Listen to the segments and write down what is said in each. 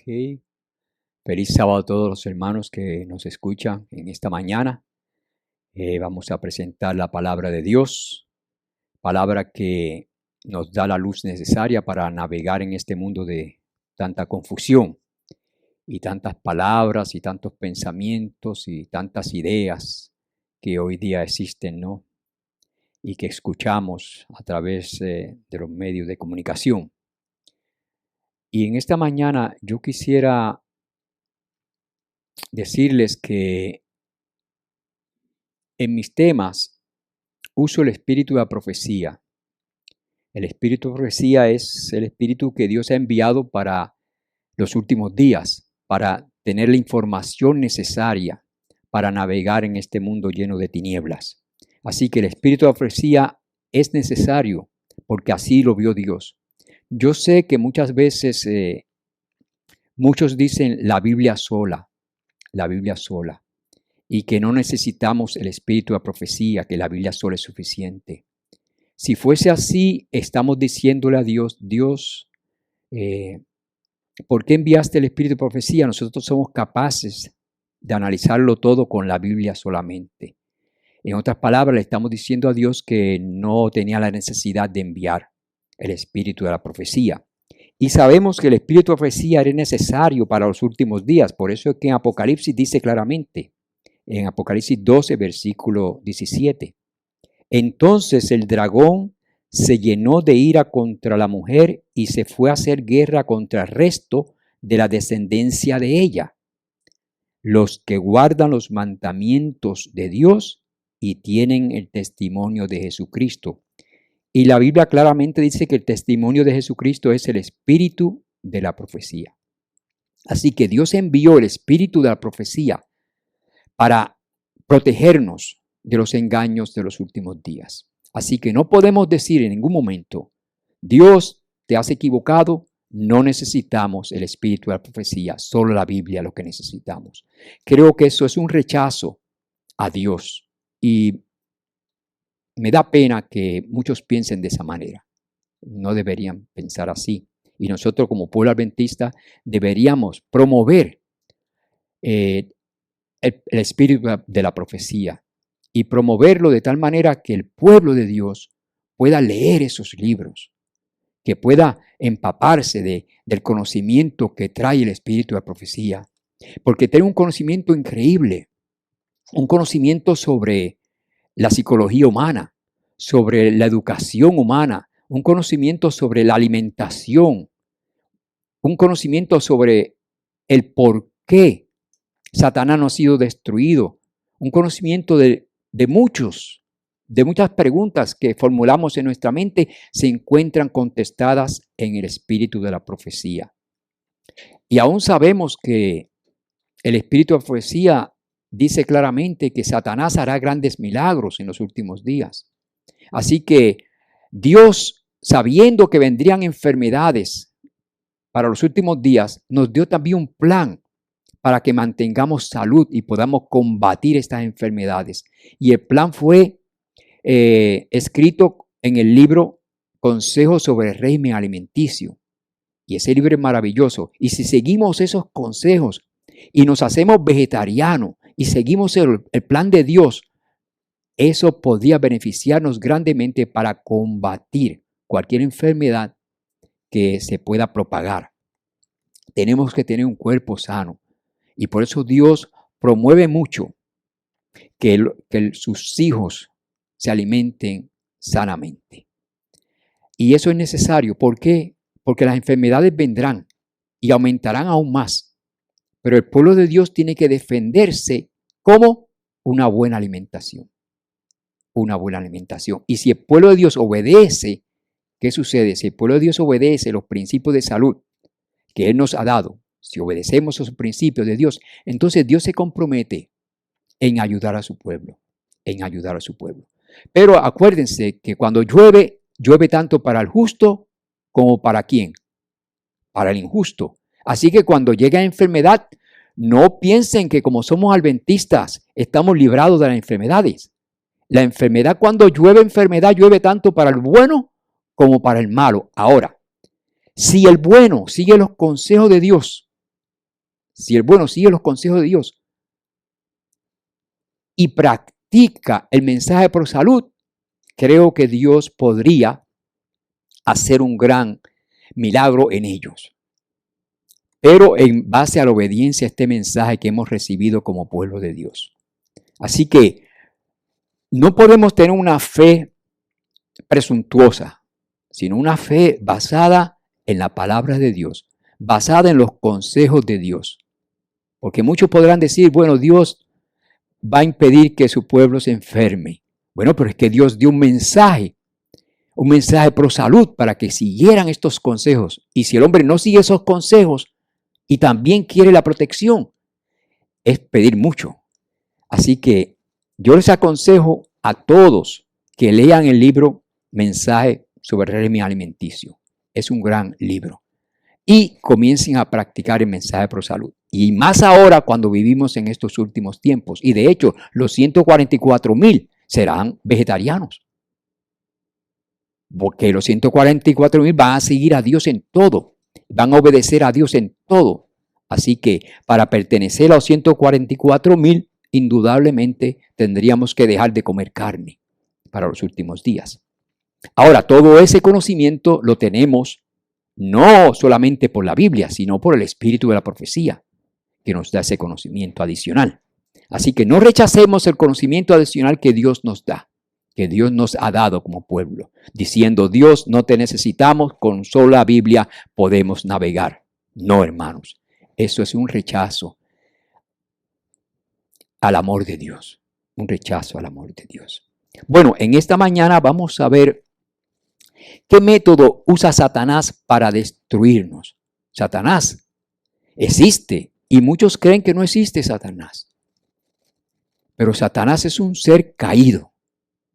Ok. Feliz sábado a todos los hermanos que nos escuchan en esta mañana. Vamos a presentar la palabra de Dios, palabra que nos da la luz necesaria para navegar en este mundo de tanta confusión y tantas palabras y tantos pensamientos y tantas ideas que hoy día existen, ¿no? Y que escuchamos a través de los medios de comunicación. Y en esta mañana yo quisiera decirles que en mis temas uso el espíritu de la profecía. El espíritu de profecía es el espíritu que Dios ha enviado para los últimos días, para tener la información necesaria para navegar en este mundo lleno de tinieblas. Así que el espíritu de la profecía es necesario porque así lo vio Dios. Yo sé que muchas veces muchos dicen la Biblia sola, y que no necesitamos el espíritu de la profecía, que la Biblia sola es suficiente. Si fuese así, estamos diciéndole a Dios, ¿por qué enviaste el espíritu de profecía? Nosotros somos capaces de analizarlo todo con la Biblia solamente. En otras palabras, le estamos diciendo a Dios que no tenía la necesidad de enviar el espíritu de la profecía. Y sabemos que el espíritu de profecía era necesario para los últimos días. Por eso es que en Apocalipsis dice claramente, en Apocalipsis 12, versículo 17, entonces el dragón se llenó de ira contra la mujer y se fue a hacer guerra contra el resto de la descendencia de ella, los que guardan los mandamientos de Dios y tienen el testimonio de Jesucristo. Y la Biblia claramente dice que el testimonio de Jesucristo es el espíritu de la profecía. Así que Dios envió el espíritu de la profecía para protegernos de los engaños de los últimos días. Así que no podemos decir en ningún momento, Dios, te has equivocado, no necesitamos el espíritu de la profecía, solo la Biblia es lo que necesitamos. Creo que eso es un rechazo a Dios y me da pena que muchos piensen de esa manera. No deberían pensar así. Y nosotros como pueblo adventista deberíamos promover el espíritu de la profecía y promoverlo de tal manera que el pueblo de Dios pueda leer esos libros, que pueda empaparse del conocimiento que trae el espíritu de la profecía, porque tiene un conocimiento increíble, un conocimiento sobre la psicología humana, sobre la educación humana, un conocimiento sobre la alimentación, un conocimiento sobre el por qué Satanás no ha sido destruido, un conocimiento de muchas preguntas que formulamos en nuestra mente se encuentran contestadas en el espíritu de la profecía. Y aún sabemos que el espíritu de la profecía dice claramente que Satanás hará grandes milagros en los últimos días. Así que Dios, sabiendo que vendrían enfermedades para los últimos días, nos dio también un plan para que mantengamos salud y podamos combatir estas enfermedades. Y el plan fue escrito en el libro Consejos sobre el régimen alimenticio. Y ese libro es maravilloso. Y si seguimos esos consejos y nos hacemos vegetarianos y seguimos el plan de Dios, eso podría beneficiarnos grandemente para combatir cualquier enfermedad que se pueda propagar. Tenemos que tener un cuerpo sano. Y por eso Dios promueve mucho que sus hijos se alimenten sanamente. Y eso es necesario. ¿Por qué? Porque las enfermedades vendrán y aumentarán aún más. Pero el pueblo de Dios tiene que defenderse como una buena alimentación. Una buena alimentación. Y si el pueblo de Dios obedece, ¿qué sucede? Si el pueblo de Dios obedece los principios de salud que Él nos ha dado, si obedecemos esos principios de Dios, entonces Dios se compromete en ayudar a su pueblo, Pero acuérdense que cuando llueve, llueve tanto para el justo como para ¿quién? Para el injusto. Así que cuando llega enfermedad, no piensen que como somos adventistas, estamos librados de las enfermedades. La enfermedad, cuando llueve enfermedad, llueve tanto para el bueno como para el malo. Ahora, si el bueno sigue los consejos de Dios, si el bueno sigue los consejos de Dios y practica el mensaje pro salud, creo que Dios podría hacer un gran milagro en ellos. Pero en base a la obediencia a este mensaje que hemos recibido como pueblo de Dios. Así que no podemos tener una fe presuntuosa, sino una fe basada en la palabra de Dios, basada en los consejos de Dios. Porque muchos podrán decir, bueno, Dios va a impedir que su pueblo se enferme. Bueno, pero es que Dios dio un mensaje pro salud para que siguieran estos consejos. Y si el hombre no sigue esos consejos y también quiere la protección, es pedir mucho. Así que yo les aconsejo a todos que lean el libro Mensaje sobre régimen alimenticio. Es un gran libro. Y comiencen a practicar el mensaje pro salud. Y más ahora cuando vivimos en estos últimos tiempos. Y de hecho, los 144,000 serán vegetarianos. Porque los 144,000 van a seguir a Dios en todo. Van a obedecer a Dios en todo. Así que para pertenecer a los 144,000, indudablemente tendríamos que dejar de comer carne para los últimos días. Ahora, todo ese conocimiento lo tenemos no solamente por la Biblia, sino por el espíritu de la profecía, que nos da ese conocimiento adicional. Así que no rechacemos el conocimiento adicional que Dios nos da, que Dios nos ha dado como pueblo, diciendo, Dios, no te necesitamos, con sola Biblia podemos navegar. No, hermanos, eso es un rechazo al amor de Dios, un rechazo al amor de Dios. Bueno, en esta mañana vamos a ver ¿qué método usa Satanás para destruirnos? Satanás existe y muchos creen que no existe Satanás. Pero Satanás es un ser caído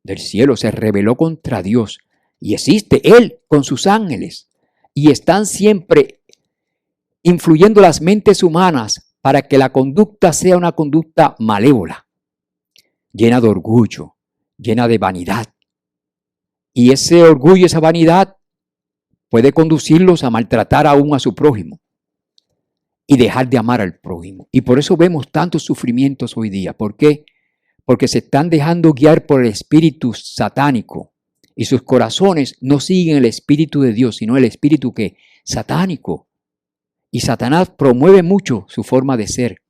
del cielo, se rebeló contra Dios y existe él con sus ángeles y están siempre influyendo las mentes humanas para que la conducta sea una conducta malévola, llena de orgullo, llena de vanidad. Y ese orgullo, esa vanidad puede conducirlos a maltratar aún a su prójimo y dejar de amar al prójimo. Y por eso vemos tantos sufrimientos hoy día. ¿Por qué? Porque se están dejando guiar por el espíritu satánico y sus corazones no siguen el espíritu de Dios, sino el espíritu que satánico. Y Satanás promueve mucho su forma de ser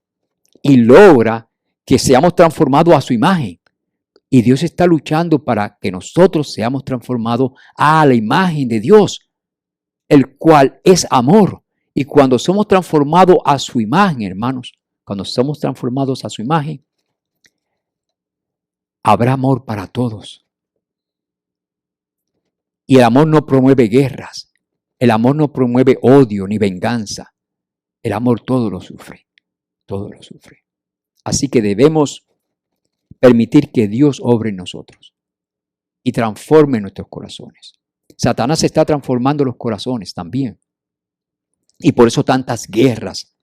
y logra que seamos transformados a su imagen. Y Dios está luchando para que nosotros seamos transformados a la imagen de Dios, el cual es amor. Y cuando somos transformados a su imagen, hermanos, cuando somos transformados a su imagen, habrá amor para todos. Y el amor no promueve guerras. El amor no promueve odio ni venganza. El amor todo lo sufre. Todo lo sufre. Así que debemos permitir que Dios obre en nosotros y transforme nuestros corazones. Satanás está transformando los corazones también. Y por eso tantas guerras,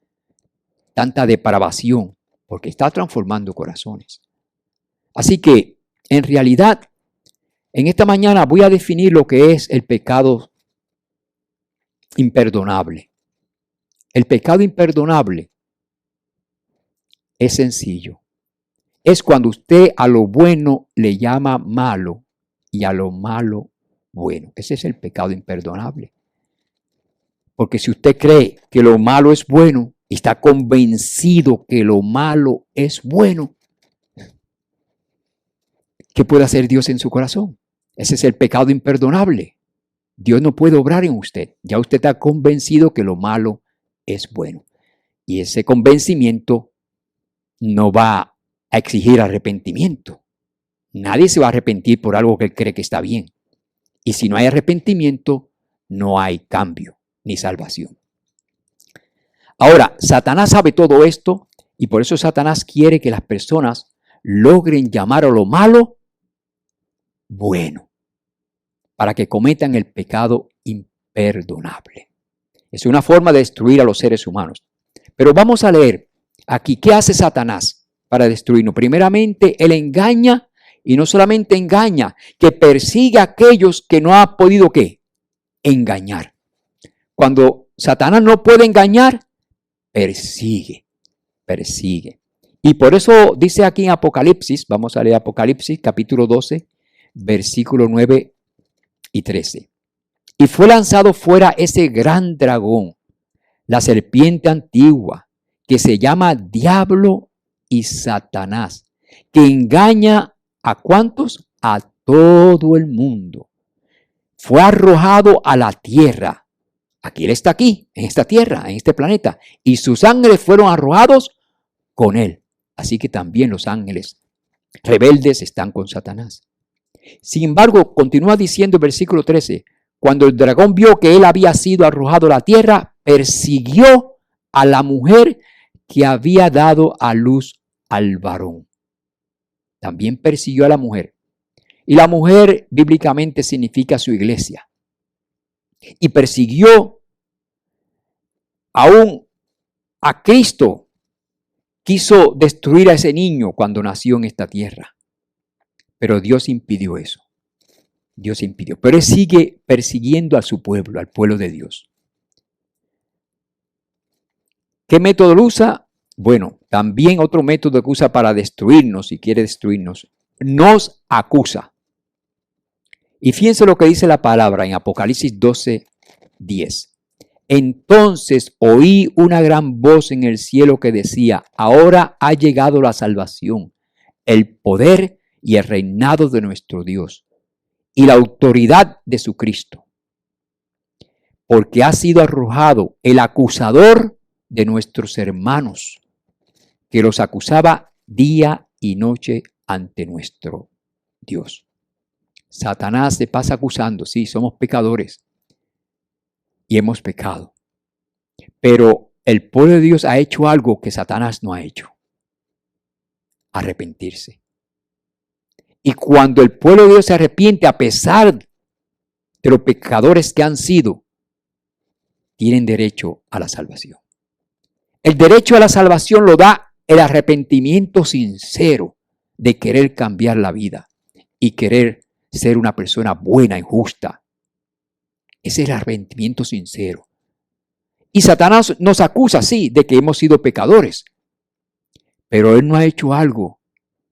tanta depravación, porque está transformando corazones. Así que, en realidad, en esta mañana voy a definir lo que es el pecado imperdonable. El pecado imperdonable es sencillo. Es cuando usted a lo bueno le llama malo y a lo malo bueno. Ese es el pecado imperdonable. Porque si usted cree que lo malo es bueno y está convencido que lo malo es bueno, ¿qué puede hacer Dios en su corazón? Ese es el pecado imperdonable. Dios no puede obrar en usted. Ya usted está convencido que lo malo es bueno. Y ese convencimiento no va a exigir arrepentimiento. Nadie se va a arrepentir por algo que él cree que está bien. Y si no hay arrepentimiento, no hay cambio ni salvación. Ahora, Satanás sabe todo esto y por eso Satanás quiere que las personas logren llamar a lo malo bueno, para que cometan el pecado imperdonable. Es una forma de destruir a los seres humanos. Pero vamos a leer aquí, ¿qué hace Satanás para destruirnos? Primeramente, él engaña y no solamente engaña, que persigue a aquellos que no ha podido, ¿qué? Engañar. Cuando Satanás no puede engañar, persigue. persigue. Y por eso dice aquí en Apocalipsis, vamos a leer Apocalipsis capítulo 12, versículo 9 y 13. Y fue lanzado fuera ese gran dragón, la serpiente antigua, que se llama Diablo y Satanás, que engaña ¿a cuántos? A todo el mundo. Fue arrojado a la tierra. Aquí él está aquí, en esta tierra, en este planeta. Y sus ángeles fueron arrojados con él. Así que también los ángeles rebeldes están con Satanás. Sin embargo, continúa diciendo el versículo 13. Cuando el dragón vio que él había sido arrojado a la tierra, persiguió a la mujer que había dado a luz al varón. También persiguió a la mujer. Y la mujer bíblicamente significa su iglesia. Y persiguió aún a Cristo. Quiso destruir a ese niño cuando nació en esta tierra. Pero Dios impidió eso. Dios impidió. Pero él sigue persiguiendo a su pueblo, al pueblo de Dios. ¿Qué método lo usa? Bueno, también otro método que usa para destruirnos, si quiere destruirnos, nos acusa. Y fíjense lo que dice la palabra en Apocalipsis 12, 10. Entonces oí una gran voz en el cielo que decía, ahora ha llegado la salvación, el poder y el reinado de nuestro Dios y la autoridad de su Cristo, porque ha sido arrojado el acusador de nuestros hermanos, que los acusaba día y noche ante nuestro Dios. Satanás se pasa acusando, sí, somos pecadores y hemos pecado. Pero el pueblo de Dios ha hecho algo que Satanás no ha hecho: arrepentirse. Y cuando el pueblo de Dios se arrepiente, a pesar de los pecadores que han sido, tienen derecho a la salvación. El derecho a la salvación lo da el arrepentimiento sincero de querer cambiar la vida y querer ser una persona buena y justa. Ese es el arrepentimiento sincero. Y Satanás nos acusa, sí, de que hemos sido pecadores. Pero él no ha hecho algo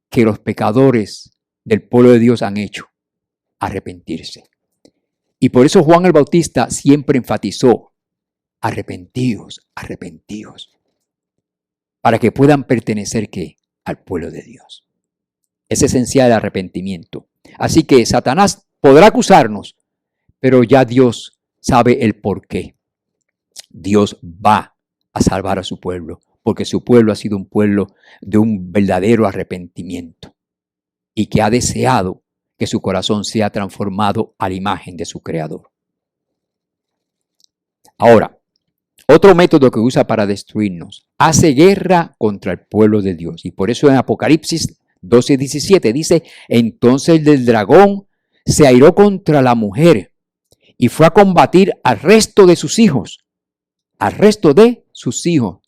que los pecadores del pueblo de Dios han hecho: arrepentirse. Y por eso Juan el Bautista siempre enfatizó: arrepentíos, arrepentíos, para que puedan pertenecer ¿qué? Al pueblo de Dios. Es esencial el arrepentimiento. Así que Satanás podrá acusarnos, pero ya Dios sabe el por qué. Dios va a salvar a su pueblo, porque su pueblo ha sido un pueblo de un verdadero arrepentimiento y que ha deseado que su corazón sea transformado a la imagen de su Creador. Ahora, otro método que usa para destruirnos: hace guerra contra el pueblo de Dios. Y por eso en Apocalipsis 12:17 dice: entonces el dragón se airó contra la mujer y fue a combatir al resto de sus hijos. Al resto de sus hijos.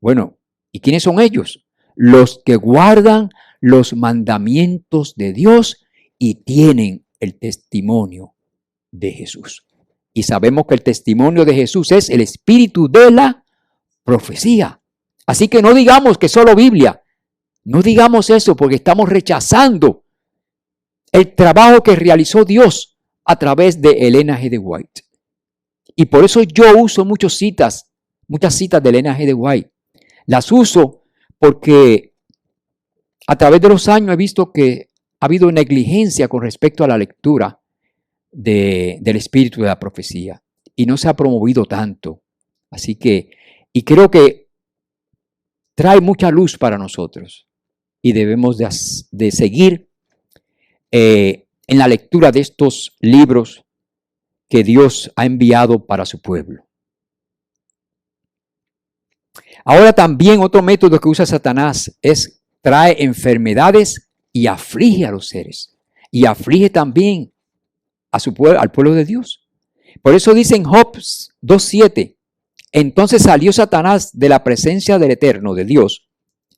Bueno, ¿y quiénes son ellos? Los que guardan los mandamientos de Dios y tienen el testimonio de Jesús. Y sabemos que el testimonio de Jesús es el espíritu de la profecía. Así que no digamos que solo Biblia. No digamos eso, porque estamos rechazando el trabajo que realizó Dios a través de Elena G. de White. Y por eso yo uso muchas citas de Elena G. de White. Las uso porque a través de los años he visto que ha habido negligencia con respecto a la lectura del espíritu de la profecía. Y no se ha promovido tanto. Así que, y creo que trae mucha luz para nosotros. Y debemos de seguir en la lectura de estos libros que Dios ha enviado para su pueblo. Ahora también otro método que usa Satanás es: trae enfermedades y aflige a los seres. Y aflige también a su pueblo, al pueblo de Dios. Por eso dice en Job 2:7: entonces salió Satanás de la presencia del Eterno, de Dios,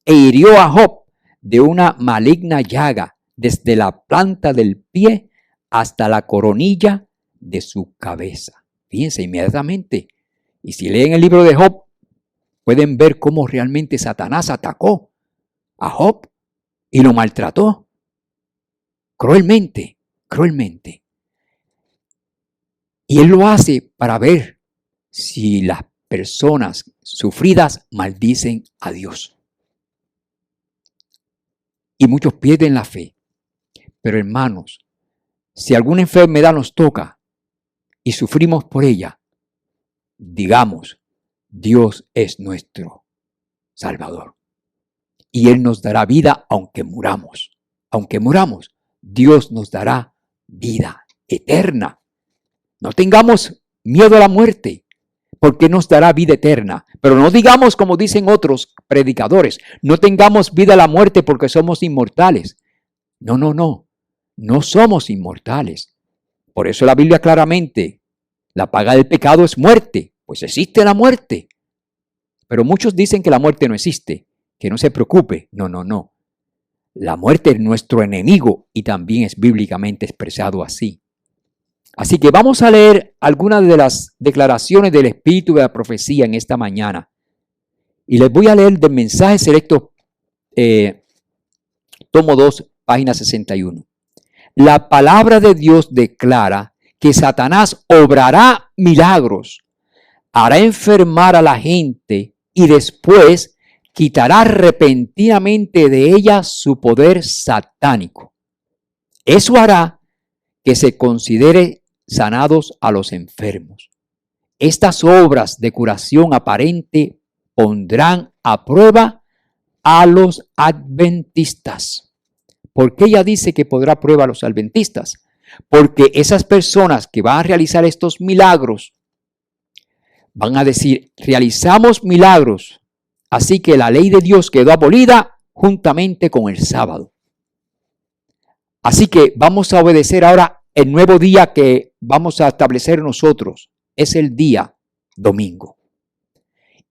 e hirió a Job de una maligna llaga desde la planta del pie hasta la coronilla de su cabeza. Fíjense inmediatamente. Y si leen el libro de Job, pueden ver cómo realmente Satanás atacó a Job y lo maltrató cruelmente, cruelmente. Y él lo hace para ver si las personas sufridas maldicen a Dios. Y muchos pierden la fe. Pero hermanos, si alguna enfermedad nos toca y sufrimos por ella, digamos, Dios es nuestro Salvador. Y Él nos dará vida aunque muramos. Aunque muramos, Dios nos dará vida eterna. No tengamos miedo a la muerte, porque nos dará vida eterna. Pero no digamos como dicen otros predicadores, no tengamos vida a la muerte porque somos inmortales. No, no, no. No somos inmortales. Por eso la Biblia claramente, la paga del pecado es muerte. Pues existe la muerte. Pero muchos dicen que la muerte no existe, que no se preocupe. No, no, no. La muerte es nuestro enemigo y también es bíblicamente expresado así. Así que vamos a leer algunas de las declaraciones del Espíritu de la profecía en esta mañana. Y les voy a leer del mensaje selecto, tomo 2, página 61. La palabra de Dios declara que Satanás obrará milagros, hará enfermar a la gente y después quitará repentinamente de ella su poder satánico. Eso hará que se considere sanados a los enfermos. Estas obras de curación aparente pondrán a prueba a los adventistas. ¿Por qué ella dice que podrá prueba a los adventistas? Porque esas personas que van a realizar estos milagros van a decir, realizamos milagros, así que la ley de Dios quedó abolida juntamente con el sábado. Así que vamos a obedecer ahora el nuevo día que vamos a establecer nosotros. Es el día domingo.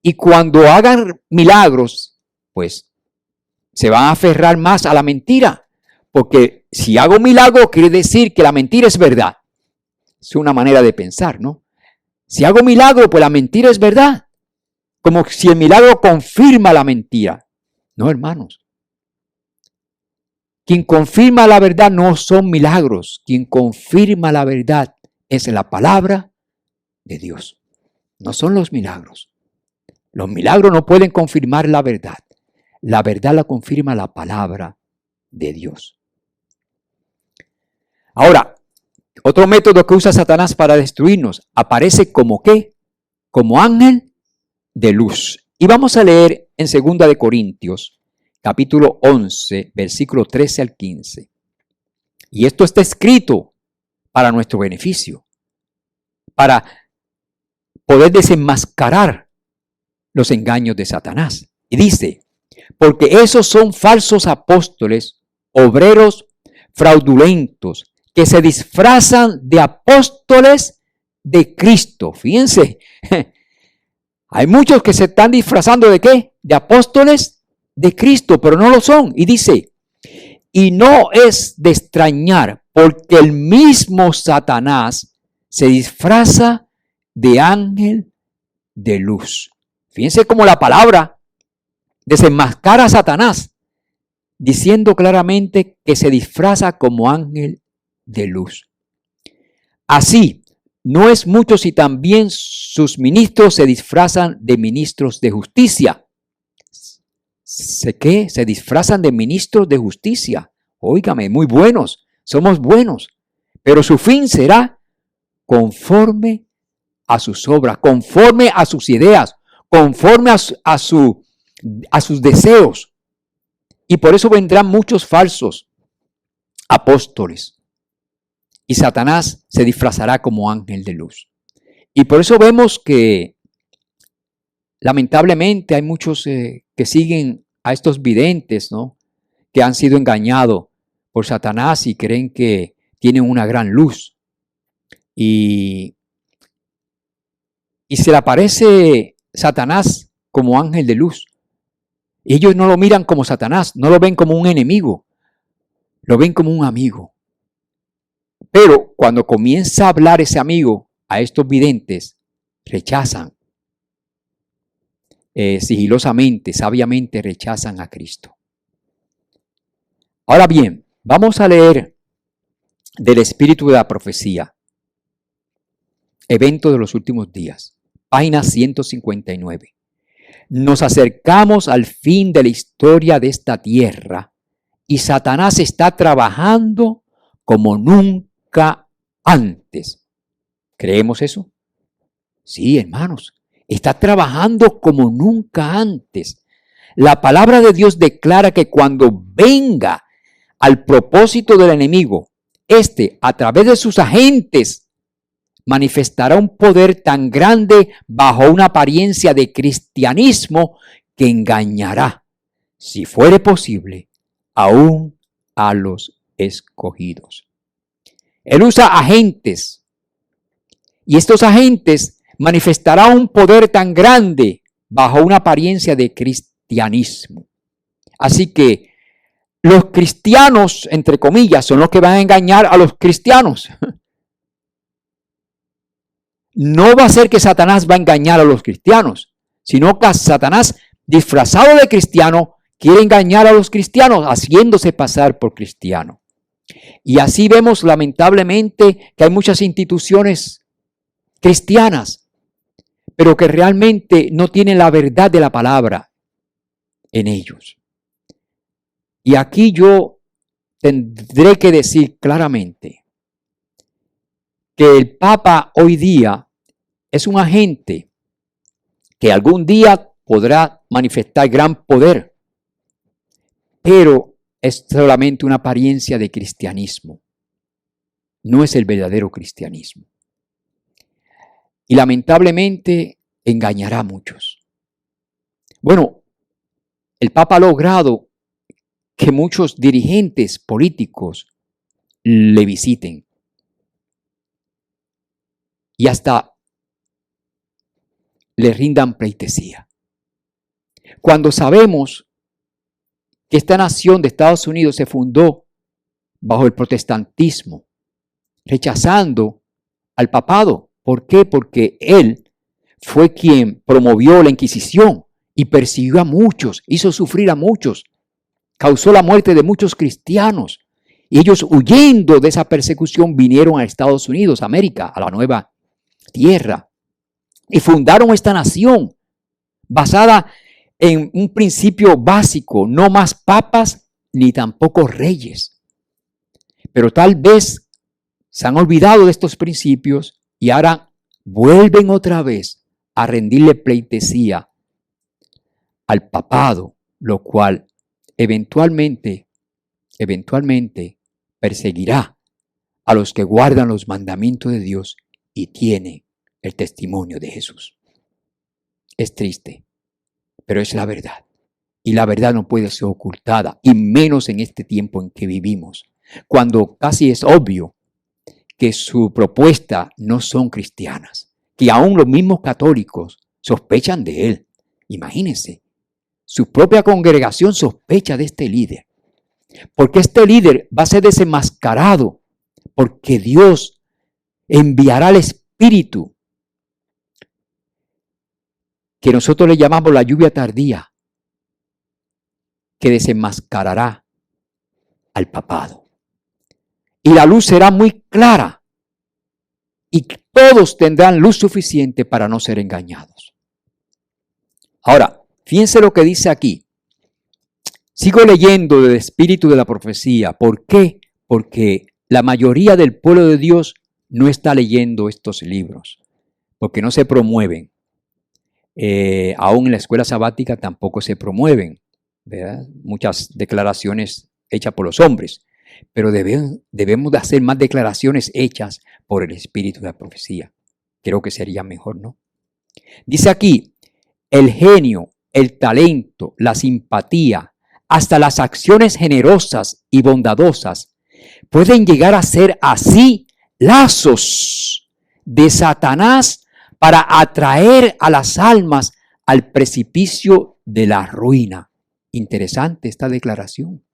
Y cuando hagan milagros, pues se van a aferrar más a la mentira. Porque si hago milagro, quiere decir que la mentira es verdad. Es una manera de pensar, ¿no? Si hago milagro, pues la mentira es verdad. Como si el milagro confirma la mentira. No, hermanos. Quien confirma la verdad no son milagros. Quien confirma la verdad es la palabra de Dios. No son los milagros. Los milagros no pueden confirmar la verdad. La verdad la confirma la palabra de Dios. Ahora, otro método que usa Satanás para destruirnos aparece como ¿qué? Como ángel de luz. Y vamos a leer en 2 de Corintios, capítulo 11, versículo 13 al 15. Y esto está escrito para nuestro beneficio, para poder desenmascarar los engaños de Satanás. Y dice, porque esos son falsos apóstoles, obreros fraudulentos, que se disfrazan de apóstoles de Cristo. Fíjense, hay muchos que se están disfrazando ¿de qué? De apóstoles de Cristo, pero no lo son. Y dice, y no es de extrañar, porque el mismo Satanás se disfraza de ángel de luz. Fíjense cómo la palabra desenmascara a Satanás, diciendo claramente que se disfraza como ángel de luz. Así, no es mucho si también sus ministros se disfrazan de ministros de justicia. ¿Qué? Se disfrazan de ministros de justicia. Óigame, muy buenos, somos buenos, pero su fin será conforme a sus obras, conforme a sus ideas, conforme a sus deseos. Y por eso vendrán muchos falsos apóstoles. Y Satanás se disfrazará como ángel de luz. Y por eso vemos que lamentablemente hay muchos que siguen a estos videntes, ¿no? Que han sido engañados por Satanás y creen que tienen una gran luz. Y se le aparece Satanás como ángel de luz. Ellos no lo miran como Satanás, no lo ven como un enemigo, lo ven como un amigo. Pero cuando comienza a hablar ese amigo a estos videntes, rechazan. sigilosamente, sabiamente rechazan a Cristo. Ahora bien, vamos a leer del espíritu de la profecía, evento de los últimos días, página 159. Nos acercamos al fin de la historia de esta tierra y Satanás está trabajando como nunca antes. ¿Creemos eso? Sí, hermanos, está trabajando como nunca antes. La palabra de Dios declara que cuando venga al propósito del enemigo, a través de sus agentes, manifestará un poder tan grande bajo una apariencia de cristianismo que engañará, si fuere posible, aún a los escogidos. Él usa agentes y estos agentes manifestarán un poder tan grande bajo una apariencia de cristianismo. Así que los cristianos, entre comillas, son los que van a engañar a los cristianos. No va a ser que Satanás va a engañar a los cristianos, sino que Satanás, disfrazado de cristiano, quiere engañar a los cristianos, haciéndose pasar por cristiano. Y así vemos lamentablemente que hay muchas instituciones cristianas, pero que realmente no tienen la verdad de la palabra en ellos. Y aquí yo tendré que decir claramente que el Papa hoy día es un agente que algún día podrá manifestar gran poder, pero es solamente una apariencia de cristianismo. No es el verdadero cristianismo. Y lamentablemente engañará a muchos. Bueno, el Papa ha logrado que muchos dirigentes políticos le visiten. Y hasta le rindan pleitesía. Cuando sabemos que esta nación de Estados Unidos se fundó bajo el protestantismo, rechazando al papado. ¿Por qué? Porque él fue quien promovió la Inquisición y persiguió a muchos, hizo sufrir a muchos, causó la muerte de muchos cristianos. Y ellos, huyendo de esa persecución, vinieron a Estados Unidos, a América, a la nueva tierra, y fundaron esta nación basada en un principio básico: no más papas ni tampoco reyes. Pero tal vez se han olvidado de estos principios y ahora vuelven otra vez a rendirle pleitesía al papado, lo cual eventualmente perseguirá a los que guardan los mandamientos de Dios y tienen el testimonio de Jesús. Es triste, pero es la verdad. Y la verdad no puede ser ocultada, y menos en este tiempo en que vivimos, cuando casi es obvio que su propuesta no son cristianas, que aún los mismos católicos sospechan de él. Imagínense, su propia congregación sospecha de este líder, porque este líder va a ser desenmascarado, porque Dios enviará al Espíritu, que nosotros le llamamos la lluvia tardía, que desenmascarará al papado. Y la luz será muy clara y todos tendrán luz suficiente para no ser engañados. Ahora, fíjense lo que dice aquí. Sigo leyendo del espíritu de la profecía. ¿Por qué? Porque la mayoría del pueblo de Dios no está leyendo estos libros, porque no se promueven. Aún en la escuela sabática tampoco se promueven, ¿verdad? Muchas declaraciones hechas por los hombres, pero debemos de hacer más declaraciones hechas por el espíritu de la profecía. Creo que sería mejor, ¿no? Dice aquí, el genio, el talento, la simpatía, hasta las acciones generosas y bondadosas pueden llegar a ser así lazos de Satanás para atraer a las almas al precipicio de la ruina. Interesante esta declaración.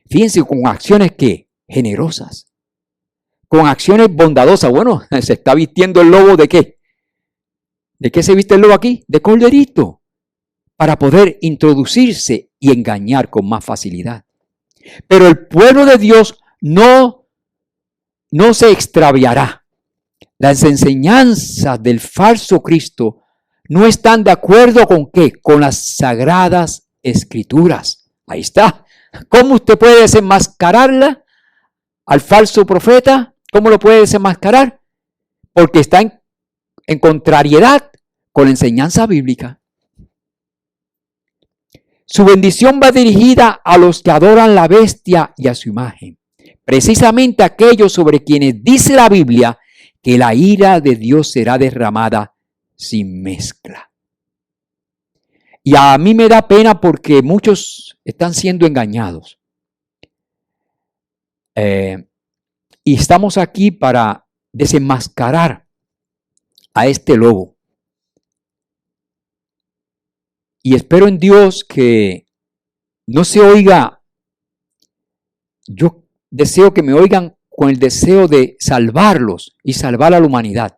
Fíjense, con acciones que generosas, con acciones bondadosas. Bueno, se está vistiendo el lobo de qué? ¿De qué se viste el lobo aquí? De corderito, para poder introducirse y engañar con más facilidad. Pero el pueblo de Dios no se extraviará. Las enseñanzas del falso Cristo no están de acuerdo con ¿qué? Con las sagradas escrituras. Ahí está. ¿Cómo usted puede desenmascararla al falso profeta? ¿Cómo lo puede desenmascarar? Porque está en contrariedad con la enseñanza bíblica. Su bendición va dirigida a los que adoran la bestia y a su imagen. Precisamente aquellos sobre quienes dice la Biblia que la ira de Dios será derramada sin mezcla. Y a mí me da pena porque muchos están siendo engañados. Y estamos aquí para desenmascarar a este lobo. Y espero en Dios que no se oiga. Yo deseo que me oigan con el deseo de salvarlos y salvar a la humanidad.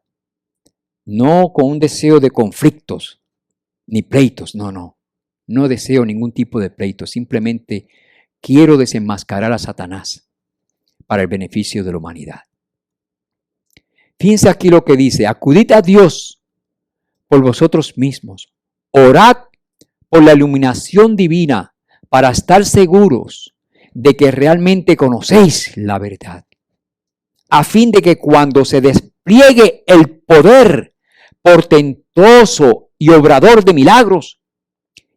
No con un deseo de conflictos ni pleitos. No. No deseo ningún tipo de pleito. Simplemente quiero desenmascarar a Satanás para el beneficio de la humanidad. Fíjense aquí lo que dice: acudid a Dios por vosotros mismos. Orad por la iluminación divina para estar seguros de que realmente conocéis la verdad, a fin de que cuando se despliegue el poder portentoso y obrador de milagros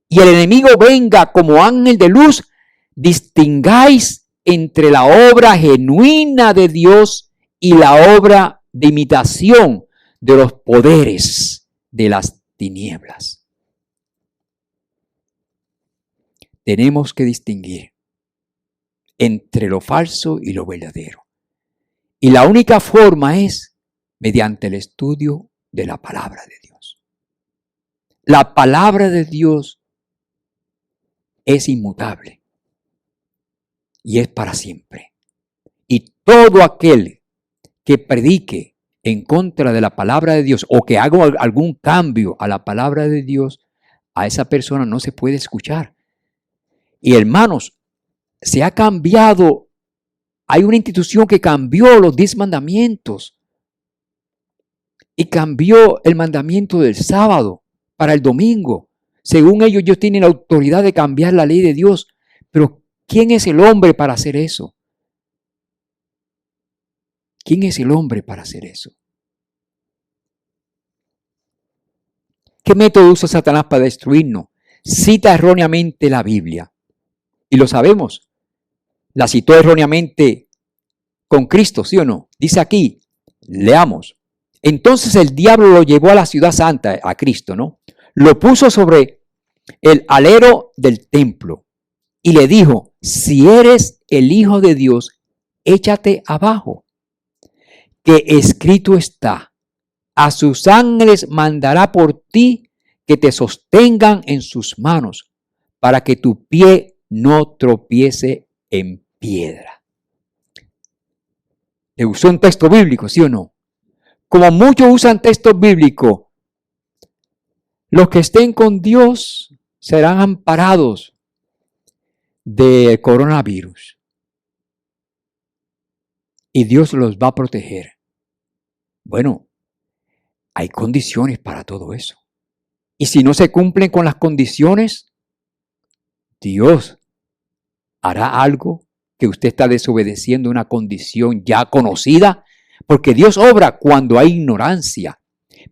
y el enemigo venga como ángel de luz, distingáis entre la obra genuina de Dios y la obra de imitación de los poderes de las tinieblas. Tenemos que distinguir entre lo falso y lo verdadero. Y la única forma es mediante el estudio de la palabra de Dios. La palabra de Dios es inmutable y es para siempre. Y todo aquel que predique en contra de la palabra de Dios o que haga algún cambio a la palabra de Dios, a esa persona no se puede escuchar. Y hermanos, se ha cambiado. Hay una institución que cambió los 10 mandamientos y cambió el mandamiento del sábado para el domingo. Según ellos tienen la autoridad de cambiar la ley de Dios. Pero ¿quién es el hombre para hacer eso? ¿Quién es el hombre para hacer eso? ¿Qué método usa Satanás para destruirnos? Cita erróneamente la Biblia. Y lo sabemos. La citó erróneamente con Cristo, ¿sí o no? Dice aquí, leamos. Entonces el diablo lo llevó a la ciudad santa, a Cristo, ¿no? Lo puso sobre el alero del templo y le dijo: si eres el Hijo de Dios, échate abajo, que escrito está: a sus ángeles mandará por ti que te sostengan en sus manos, para que tu pie no tropiece en piedra. ¿Le usó un texto bíblico, sí o no? Como muchos usan textos bíblicos, los que estén con Dios serán amparados del coronavirus. Y Dios los va a proteger. Bueno, hay condiciones para todo eso. Y si no se cumplen con las condiciones, Dios hará algo que usted está desobedeciendo una condición ya conocida, porque Dios obra cuando hay ignorancia,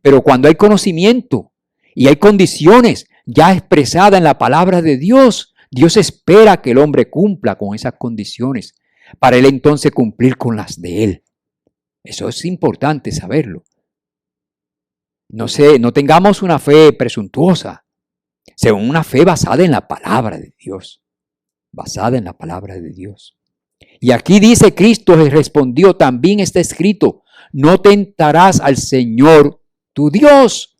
pero cuando hay conocimiento y hay condiciones ya expresadas en la palabra de Dios, Dios espera que el hombre cumpla con esas condiciones para él entonces cumplir con las de él. Eso es importante saberlo. No tengamos una fe presuntuosa, sino una fe basada en la palabra de Dios. Basada en la palabra de Dios. Y aquí dice Cristo respondió: también está escrito: no tentarás al Señor tu Dios.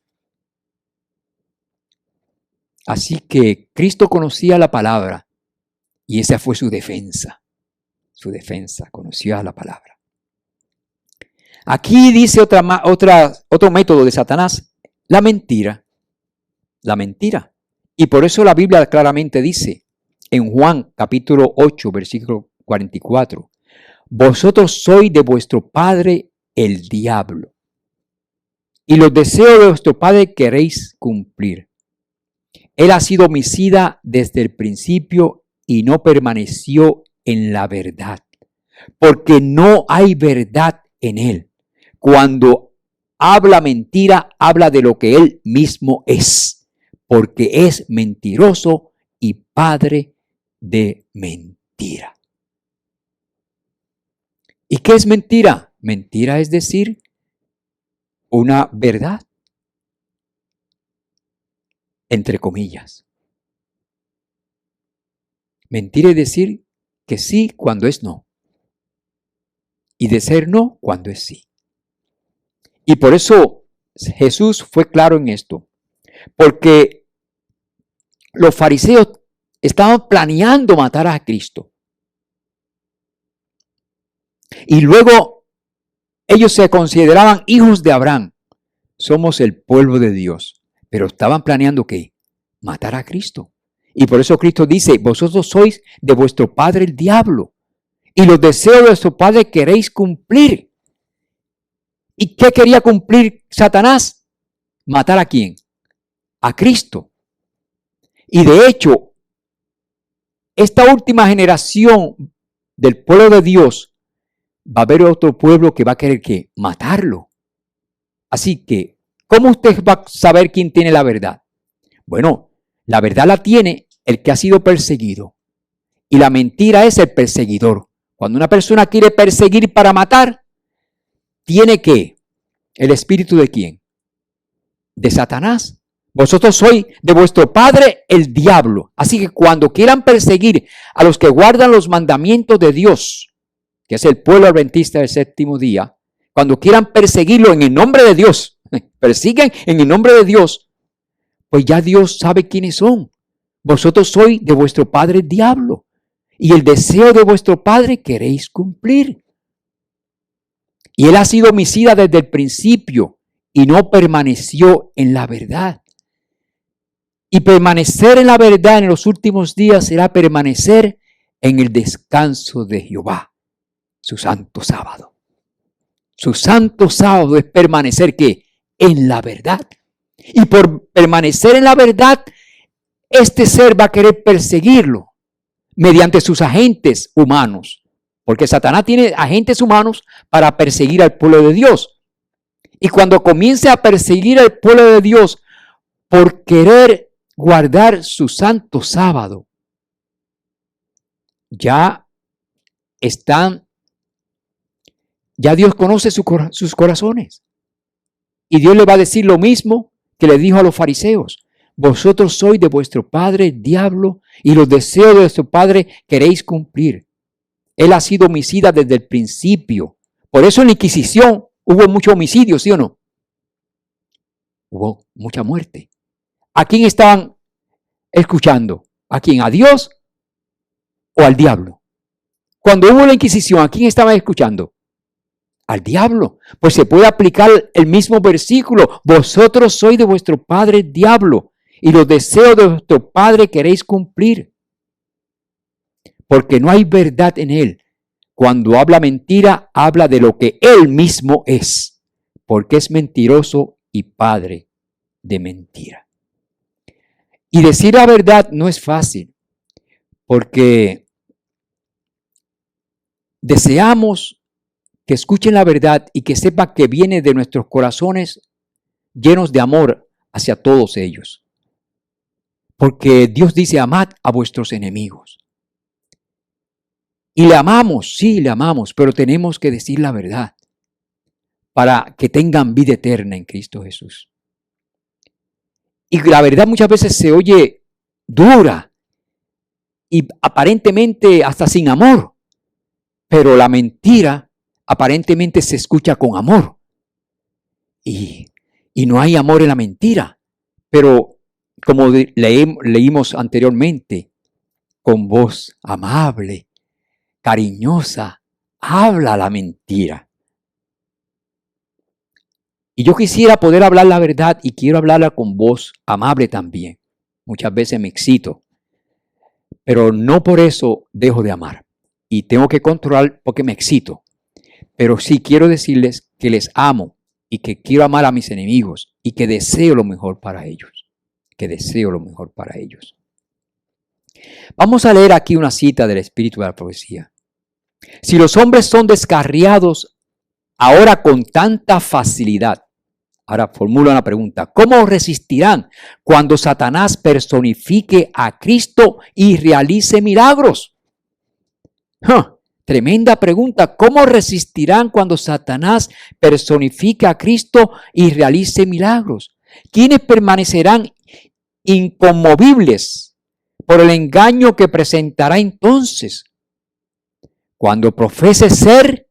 Así que Cristo conocía la palabra y esa fue su defensa. Su defensa, conocía la palabra. Aquí dice otro método de Satanás la mentira. La mentira. Y por eso la Biblia claramente dice en Juan capítulo 8, versículo 44, vosotros sois de vuestro padre el diablo, y los deseos de vuestro padre queréis cumplir. Él ha sido homicida desde el principio y no permaneció en la verdad, porque no hay verdad en él. Cuando habla mentira, habla de lo que él mismo es, porque es mentiroso y padre de mentira. ¿Y qué es mentira? Mentira es decir una verdad, entre comillas. Mentir es decir que sí cuando es no, y de ser no cuando es sí. Y por eso Jesús fue claro en esto, porque los fariseos estaban planeando matar a Cristo. Y luego ellos se consideraban hijos de Abraham. Somos el pueblo de Dios. Pero estaban planeando ¿qué? Matar a Cristo. Y por eso Cristo dice, vosotros sois de vuestro padre el diablo, y los deseos de vuestro padre queréis cumplir. ¿Y qué quería cumplir Satanás? ¿Matar a quién? A Cristo. Y de hecho, esta última generación del pueblo de Dios va a haber otro pueblo que va a querer ¿qué? Matarlo. Así que, ¿cómo usted va a saber quién tiene la verdad? Bueno, la verdad la tiene el que ha sido perseguido. Y la mentira es el perseguidor. Cuando una persona quiere perseguir para matar, tiene que, ¿el espíritu de quién? De Satanás. Vosotros sois de vuestro padre el diablo. Así que cuando quieran perseguir a los que guardan los mandamientos de Dios, que es el pueblo adventista del séptimo día, cuando quieran perseguirlo en el nombre de Dios, persiguen en el nombre de Dios, pues ya Dios sabe quiénes son. Vosotros sois de vuestro padre el diablo, y el deseo de vuestro padre queréis cumplir. Y él ha sido homicida desde el principio y no permaneció en la verdad. Y permanecer en la verdad en los últimos días será permanecer en el descanso de Jehová, su santo sábado. Su santo sábado es permanecer ¿qué? En la verdad. Y por permanecer en la verdad, este ser va a querer perseguirlo mediante sus agentes humanos. Porque Satanás tiene agentes humanos para perseguir al pueblo de Dios. Y cuando comience a perseguir al pueblo de Dios por querer guardar su santo sábado, ya Dios conoce sus corazones. Y Dios le va a decir lo mismo que le dijo a los fariseos. Vosotros sois de vuestro padre el diablo, y los deseos de vuestro padre queréis cumplir. Él ha sido homicida desde el principio. Por eso en la Inquisición hubo mucho homicidio, ¿sí o no? Hubo mucha muerte. ¿A quién estaban escuchando? ¿A quién? ¿A Dios o al diablo? Cuando hubo la Inquisición, ¿a quién estaban escuchando? Al diablo. Pues se puede aplicar el mismo versículo. Vosotros sois de vuestro padre el diablo, y los deseos de vuestro padre queréis cumplir. Porque no hay verdad en él. Cuando habla mentira, habla de lo que él mismo es, porque es mentiroso y padre de mentira. Y decir la verdad no es fácil, porque deseamos que escuchen la verdad y que sepan que viene de nuestros corazones llenos de amor hacia todos ellos. Porque Dios dice, amad a vuestros enemigos. Y le amamos, sí, le amamos, pero tenemos que decir la verdad para que tengan vida eterna en Cristo Jesús. Y la verdad muchas veces se oye dura y aparentemente hasta sin amor, pero la mentira aparentemente se escucha con amor. Y no hay amor en la mentira, pero como leímos anteriormente, con voz amable, cariñosa, habla la mentira. Y yo quisiera poder hablar la verdad y quiero hablarla con voz amable también. Muchas veces me excito, pero no por eso dejo de amar. Y tengo que controlar porque me excito. Pero sí quiero decirles que les amo y que quiero amar a mis enemigos y que deseo lo mejor para ellos. Que deseo lo mejor para ellos. Vamos a leer aquí una cita del Espíritu de la Profecía. Si los hombres son descarriados ahora con tanta facilidad, ahora formula una pregunta, ¿cómo resistirán cuando Satanás personifique a Cristo y realice milagros? Tremenda pregunta, ¿cómo resistirán cuando Satanás personifique a Cristo y realice milagros? ¿Quiénes permanecerán inconmovibles por el engaño que presentará entonces? Cuando profese ser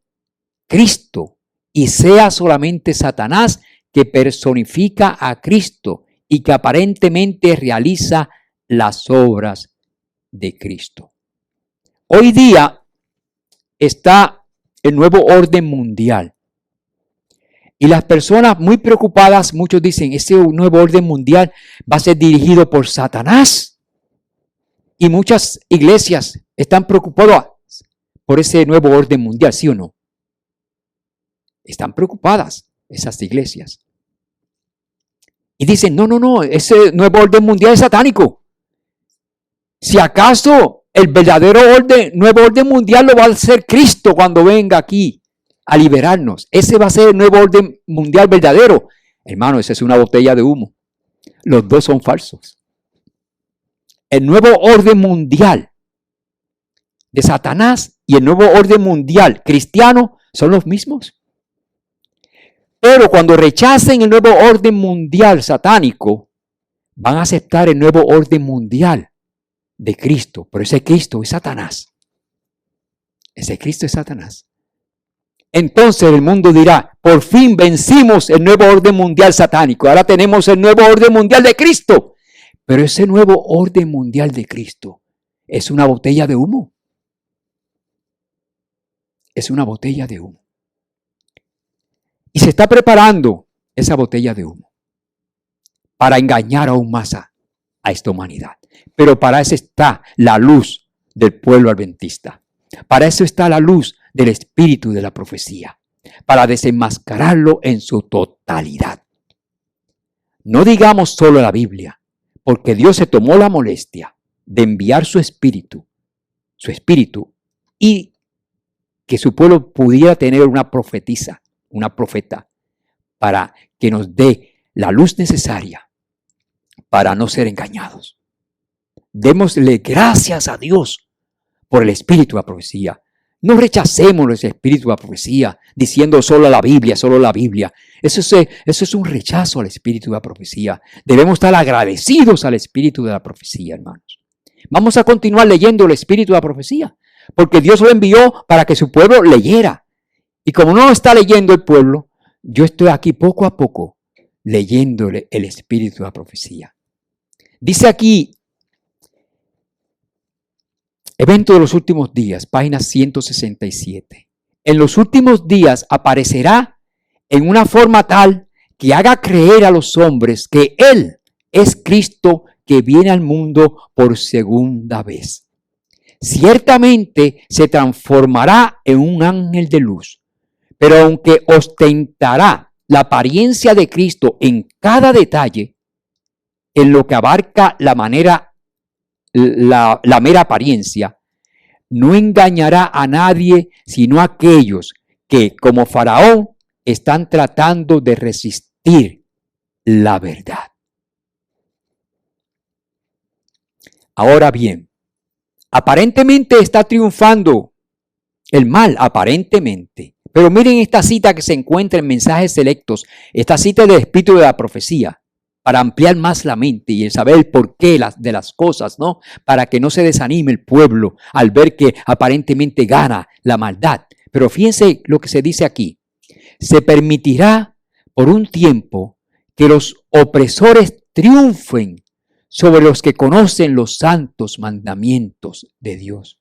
Cristo y sea solamente Satanás que personifica a Cristo y que aparentemente realiza las obras de Cristo. Hoy día está el nuevo orden mundial. Y las personas muy preocupadas, muchos dicen, ese nuevo orden mundial va a ser dirigido por Satanás. Y muchas iglesias están preocupadas por ese nuevo orden mundial, ¿sí o no? Están preocupadas esas iglesias. Y dicen, no, ese nuevo orden mundial es satánico. Si acaso el verdadero nuevo orden mundial lo va a hacer Cristo cuando venga aquí a liberarnos. Ese va a ser el nuevo orden mundial verdadero. Hermano, esa es una botella de humo. Los dos son falsos. El nuevo orden mundial de Satanás y el nuevo orden mundial cristiano son los mismos. Pero cuando rechacen el nuevo orden mundial satánico, van a aceptar el nuevo orden mundial de Cristo. Pero ese Cristo es Satanás. Ese Cristo es Satanás. Entonces el mundo dirá, por fin vencimos el nuevo orden mundial satánico. Ahora tenemos el nuevo orden mundial de Cristo. Pero ese nuevo orden mundial de Cristo es una botella de humo. Es una botella de humo. Y se está preparando esa botella de humo para engañar aún más a esta humanidad. Pero para eso está la luz del pueblo adventista. Para eso está la luz del espíritu de la profecía. Para desenmascararlo en su totalidad. No digamos solo la Biblia, porque Dios se tomó la molestia de enviar su espíritu y que su pueblo pudiera tener una profetisa, una profeta, para que nos dé la luz necesaria para no ser engañados. Démosle gracias a Dios por el espíritu de la profecía. No rechacemos ese espíritu de la profecía diciendo solo la Biblia, solo la Biblia. Eso es un rechazo al espíritu de la profecía. Debemos estar agradecidos al espíritu de la profecía, hermanos. Vamos a continuar leyendo el espíritu de la profecía, porque Dios lo envió para que su pueblo leyera. Y como no está leyendo el pueblo, yo estoy aquí poco a poco leyéndole el espíritu de la profecía. Dice aquí, evento de los últimos días, página 167. En los últimos días aparecerá en una forma tal que haga creer a los hombres que Él es Cristo que viene al mundo por segunda vez. Ciertamente se transformará en un ángel de luz. Pero aunque ostentará la apariencia de Cristo en cada detalle, en lo que abarca la mera apariencia, no engañará a nadie sino a aquellos que, como Faraón, están tratando de resistir la verdad. Ahora bien, aparentemente está triunfando el mal, aparentemente. Pero miren esta cita que se encuentra en Mensajes Selectos, esta cita del espíritu de la profecía, para ampliar más la mente y el saber el porqué de las cosas, ¿no? Para que no se desanime el pueblo al ver que aparentemente gana la maldad. Pero fíjense lo que se dice aquí. Se permitirá por un tiempo que los opresores triunfen sobre los que conocen los santos mandamientos de Dios.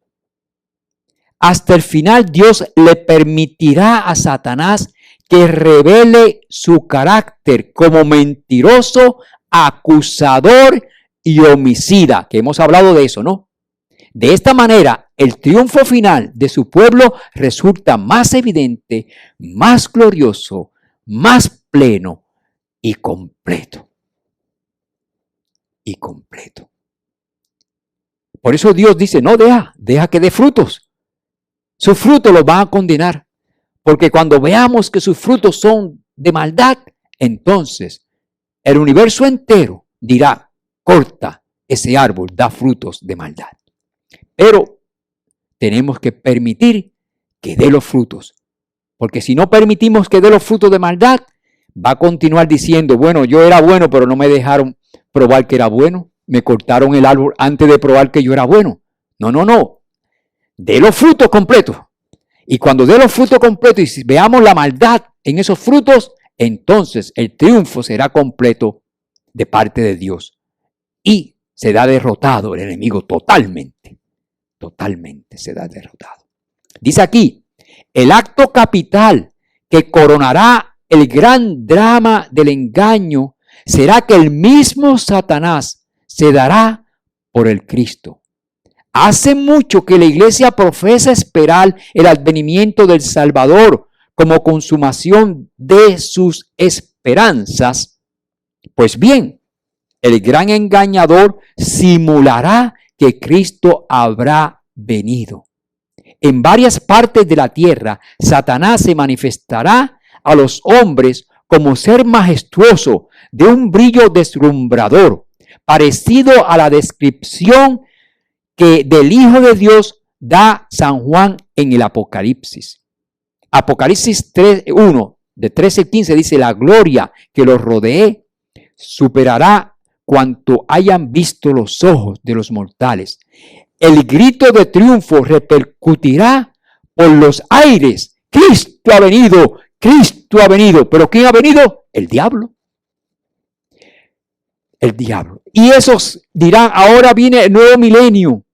Hasta el final Dios le permitirá a Satanás que revele su carácter como mentiroso, acusador y homicida, que hemos hablado de eso, ¿no? De esta manera, el triunfo final de su pueblo resulta más evidente, más glorioso, más pleno y completo. Y completo. Por eso Dios dice, no, deja que dé frutos. Sus frutos los van a condenar. Porque cuando veamos que sus frutos son de maldad, entonces el universo entero dirá, corta, ese árbol da frutos de maldad. Pero tenemos que permitir que dé los frutos. Porque si no permitimos que dé los frutos de maldad, va a continuar diciendo, bueno, yo era bueno, pero no me dejaron probar que era bueno. Me cortaron el árbol antes de probar que yo era bueno. No. Dé los frutos completos. Y cuando dé los frutos completos y veamos la maldad en esos frutos, entonces el triunfo será completo de parte de Dios. Y será derrotado el enemigo totalmente. Totalmente será derrotado. Dice aquí, el acto capital que coronará el gran drama del engaño será que el mismo Satanás se dará por el Cristo. Hace mucho que la iglesia profesa esperar el advenimiento del Salvador como consumación de sus esperanzas. Pues bien, el gran engañador simulará que Cristo habrá venido. En varias partes de la tierra, Satanás se manifestará a los hombres como ser majestuoso, de un brillo deslumbrador, parecido a la descripción que del Hijo de Dios da San Juan en el Apocalipsis. Apocalipsis 1, de 13 al 15 dice, la gloria que los rodee superará cuanto hayan visto los ojos de los mortales. El grito de triunfo repercutirá por los aires. Cristo ha venido, Cristo ha venido. ¿Pero quién ha venido? El diablo. El diablo. Y esos dirán, ahora viene el nuevo milenio.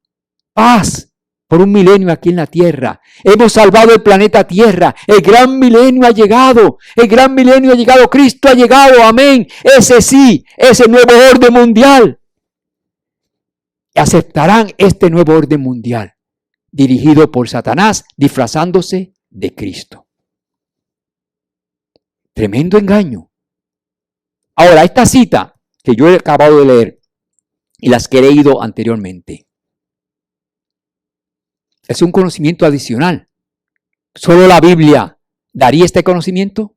Paz por un milenio aquí en la tierra. Hemos salvado el planeta Tierra. El gran milenio ha llegado. El gran milenio ha llegado. Cristo ha llegado. Amén. Ese sí, ese nuevo orden mundial. Aceptarán este nuevo orden mundial dirigido por Satanás disfrazándose de Cristo. Tremendo engaño. Ahora, esta cita que yo he acabado de leer y las que he leído anteriormente es un conocimiento adicional. ¿Solo la Biblia daría este conocimiento?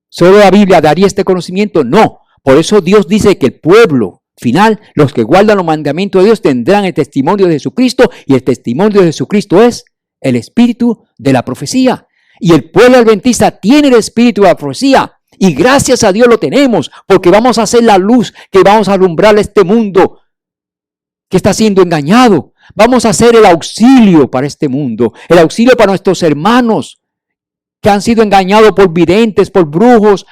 ¿Solo la Biblia daría este conocimiento? No. Por eso Dios dice que el pueblo final, los que guardan los mandamientos de Dios tendrán el testimonio de Jesucristo, y el testimonio de Jesucristo es el espíritu de la profecía. Y el pueblo adventista tiene el espíritu de la profecía, y gracias a Dios lo tenemos, porque vamos a hacer la luz que vamos a alumbrar este mundo que está siendo engañado. Vamos a hacer el auxilio para este mundo, el auxilio para nuestros hermanos que han sido engañados por videntes, por brujos,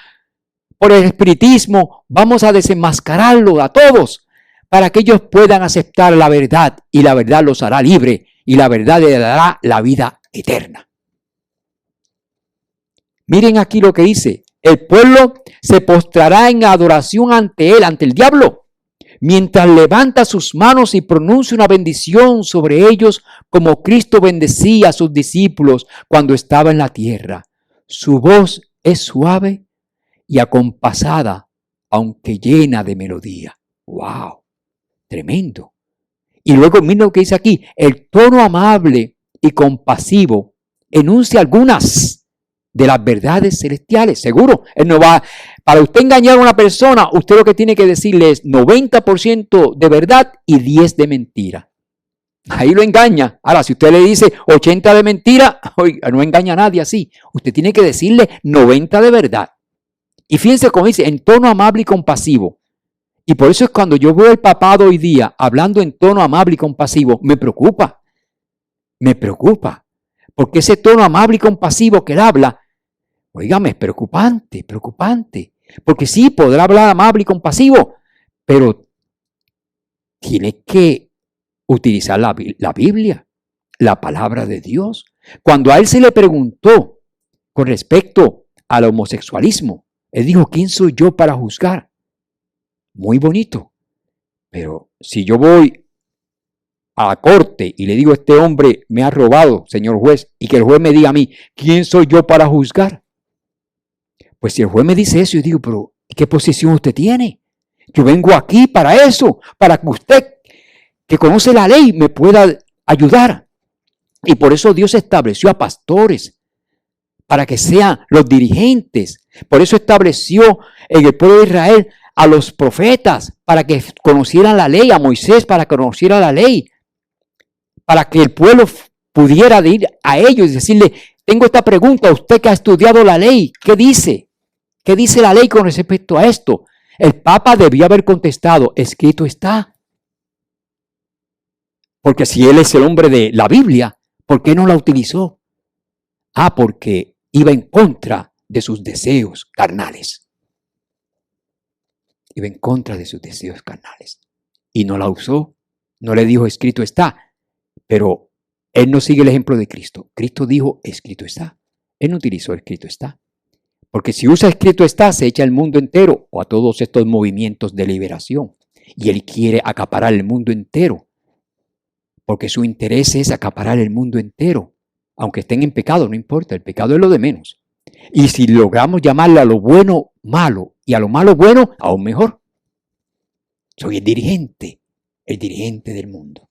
por el espiritismo. Vamos a desenmascararlo a todos para que ellos puedan aceptar la verdad, y la verdad los hará libre, y la verdad les dará la vida eterna. Miren aquí lo que dice: el pueblo se postrará en adoración ante él, ante el diablo, mientras levanta sus manos y pronuncia una bendición sobre ellos, como Cristo bendecía a sus discípulos cuando estaba en la tierra. Su voz es suave y acompasada, aunque llena de melodía. ¡Wow! Tremendo. Y luego miren lo que dice aquí: el tono amable y compasivo enuncia algunas de las verdades celestiales. Seguro, él no va, para usted engañar a una persona, usted lo que tiene que decirle es 90% de verdad y 10 de mentira. Ahí lo engaña. Ahora, si usted le dice 80 de mentira, oiga, no engaña a nadie así. Usted tiene que decirle 90 de verdad. Y fíjense cómo dice, en tono amable y compasivo. Y por eso es cuando yo veo al papado hoy día hablando en tono amable y compasivo, me preocupa. Me preocupa. Porque ese tono amable y compasivo que él habla, óigame, es preocupante, preocupante. Porque sí, podrá hablar amable y compasivo, pero tiene que utilizar la Biblia, la palabra de Dios. Cuando a él se le preguntó con respecto al homosexualismo. Él dijo, ¿quién soy yo para juzgar? Muy bonito. Pero si yo voy a la corte y le digo, este hombre me ha robado, señor juez, y que el juez me diga a mí, ¿quién soy yo para juzgar? Pues si el juez me dice eso, yo digo, pero ¿qué posición usted tiene? Yo vengo aquí para eso, para que usted, que conoce la ley, me pueda ayudar. Y por eso Dios estableció a pastores, para que sean los dirigentes. Por eso estableció en el pueblo de Israel a los profetas, para que conocieran la ley, a Moisés para que conociera la ley, para que el pueblo pudiera ir a ellos y decirle, tengo esta pregunta, usted que ha estudiado la ley, ¿qué dice? ¿Qué dice la ley con respecto a esto? El Papa debió haber contestado, escrito está. Porque si él es el hombre de la Biblia, ¿por qué no la utilizó? Ah, porque iba en contra de sus deseos carnales. Iba en contra de sus deseos carnales. Y no la usó. No le dijo, escrito está. Pero él no sigue el ejemplo de Cristo. Cristo dijo, escrito está. Él no utilizó escrito está. Porque si usa escrito está, se echa al mundo entero o a todos estos movimientos de liberación. Y él quiere acaparar el mundo entero. Porque su interés es acaparar el mundo entero. Aunque estén en pecado, no importa. El pecado es lo de menos. Y si logramos llamarle a lo bueno malo y a lo malo bueno, aún mejor. Soy el dirigente del mundo.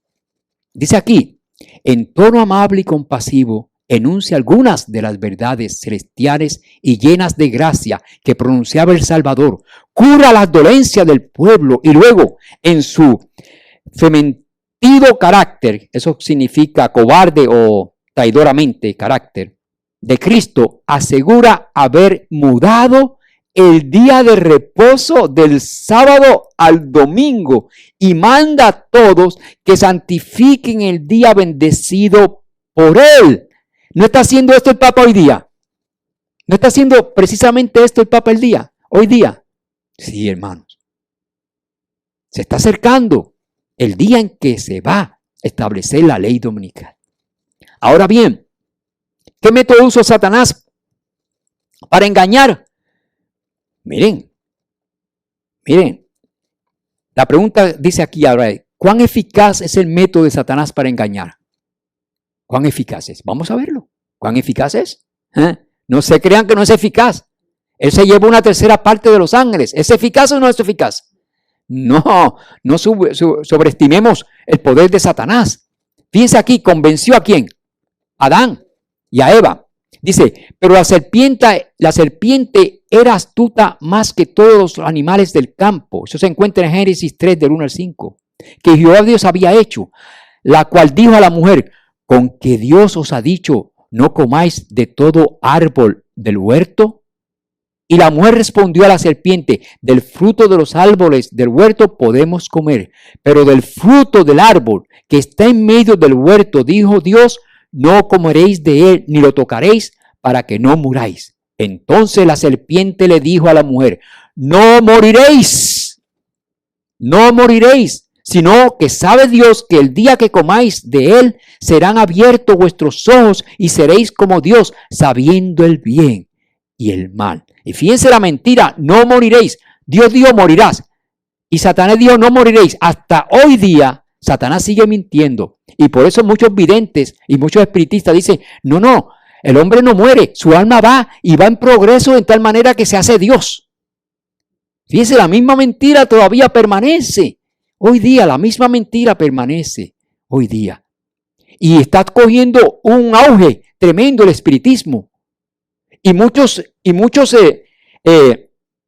Dice aquí, en tono amable y compasivo, enuncia algunas de las verdades celestiales y llenas de gracia que pronunciaba el Salvador. Cura las dolencias del pueblo y luego, en su fementido carácter, eso significa cobarde o traidoramente carácter, de Cristo, asegura haber mudado el día de reposo del sábado al domingo y manda a todos que santifiquen el día bendecido por él. ¿No está haciendo esto el Papa hoy día? ¿No está haciendo precisamente esto el Papa hoy día? Sí, hermanos. Se está acercando el día en que se va a establecer la ley dominical. Ahora bien, ¿qué método usó Satanás para engañar? Miren, la pregunta dice aquí ahora, ¿cuán eficaz es el método de Satanás para engañar? ¿Cuán eficaz es? Vamos a verlo. ¿Cuán eficaz es? No se crean que no es eficaz. Él se lleva una tercera parte de los ángeles. ¿Es eficaz o no es eficaz? No sobreestimemos el poder de Satanás. Fíjense aquí, ¿convenció a quién? A Adán y a Eva. Dice, pero la serpiente era astuta más que todos los animales del campo. Eso se encuentra en Génesis 3, del 1 al 5. Que Jehová Dios había hecho, la cual dijo a la mujer, con que Dios os ha dicho, no comáis de todo árbol del huerto. Y la mujer respondió a la serpiente, del fruto de los árboles del huerto podemos comer, pero del fruto del árbol que está en medio del huerto, dijo Dios, no comeréis de él, ni lo tocaréis, para que no muráis. Entonces la serpiente le dijo a la mujer, no moriréis, sino que sabe Dios que el día que comáis de él, serán abiertos vuestros ojos y seréis como Dios, sabiendo el bien y el mal. Y fíjense la mentira, no moriréis. Dios dijo morirás. Y Satanás dijo no moriréis. Hasta hoy día, Satanás sigue mintiendo. Y por eso muchos videntes y muchos espiritistas dicen, no, el hombre no muere, su alma va y va en progreso en tal manera que se hace Dios. Fíjense, la misma mentira todavía permanece. Hoy día la misma mentira permanece. Hoy día. Y está cogiendo un auge tremendo el espiritismo. Y muchos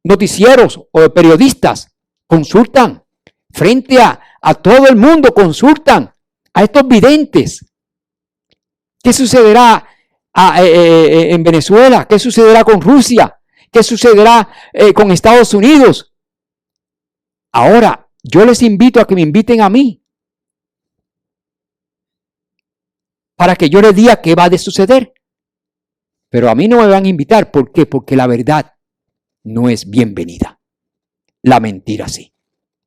noticieros o periodistas consultan frente a todo el mundo, consultan a estos videntes. ¿Qué sucederá en Venezuela? ¿Qué sucederá con Rusia? ¿Qué sucederá con Estados Unidos? Ahora, yo les invito a que me inviten a mí para que yo les diga qué va a suceder. Pero a mí no me van a invitar. ¿Por qué? Porque la verdad no es bienvenida. La mentira sí.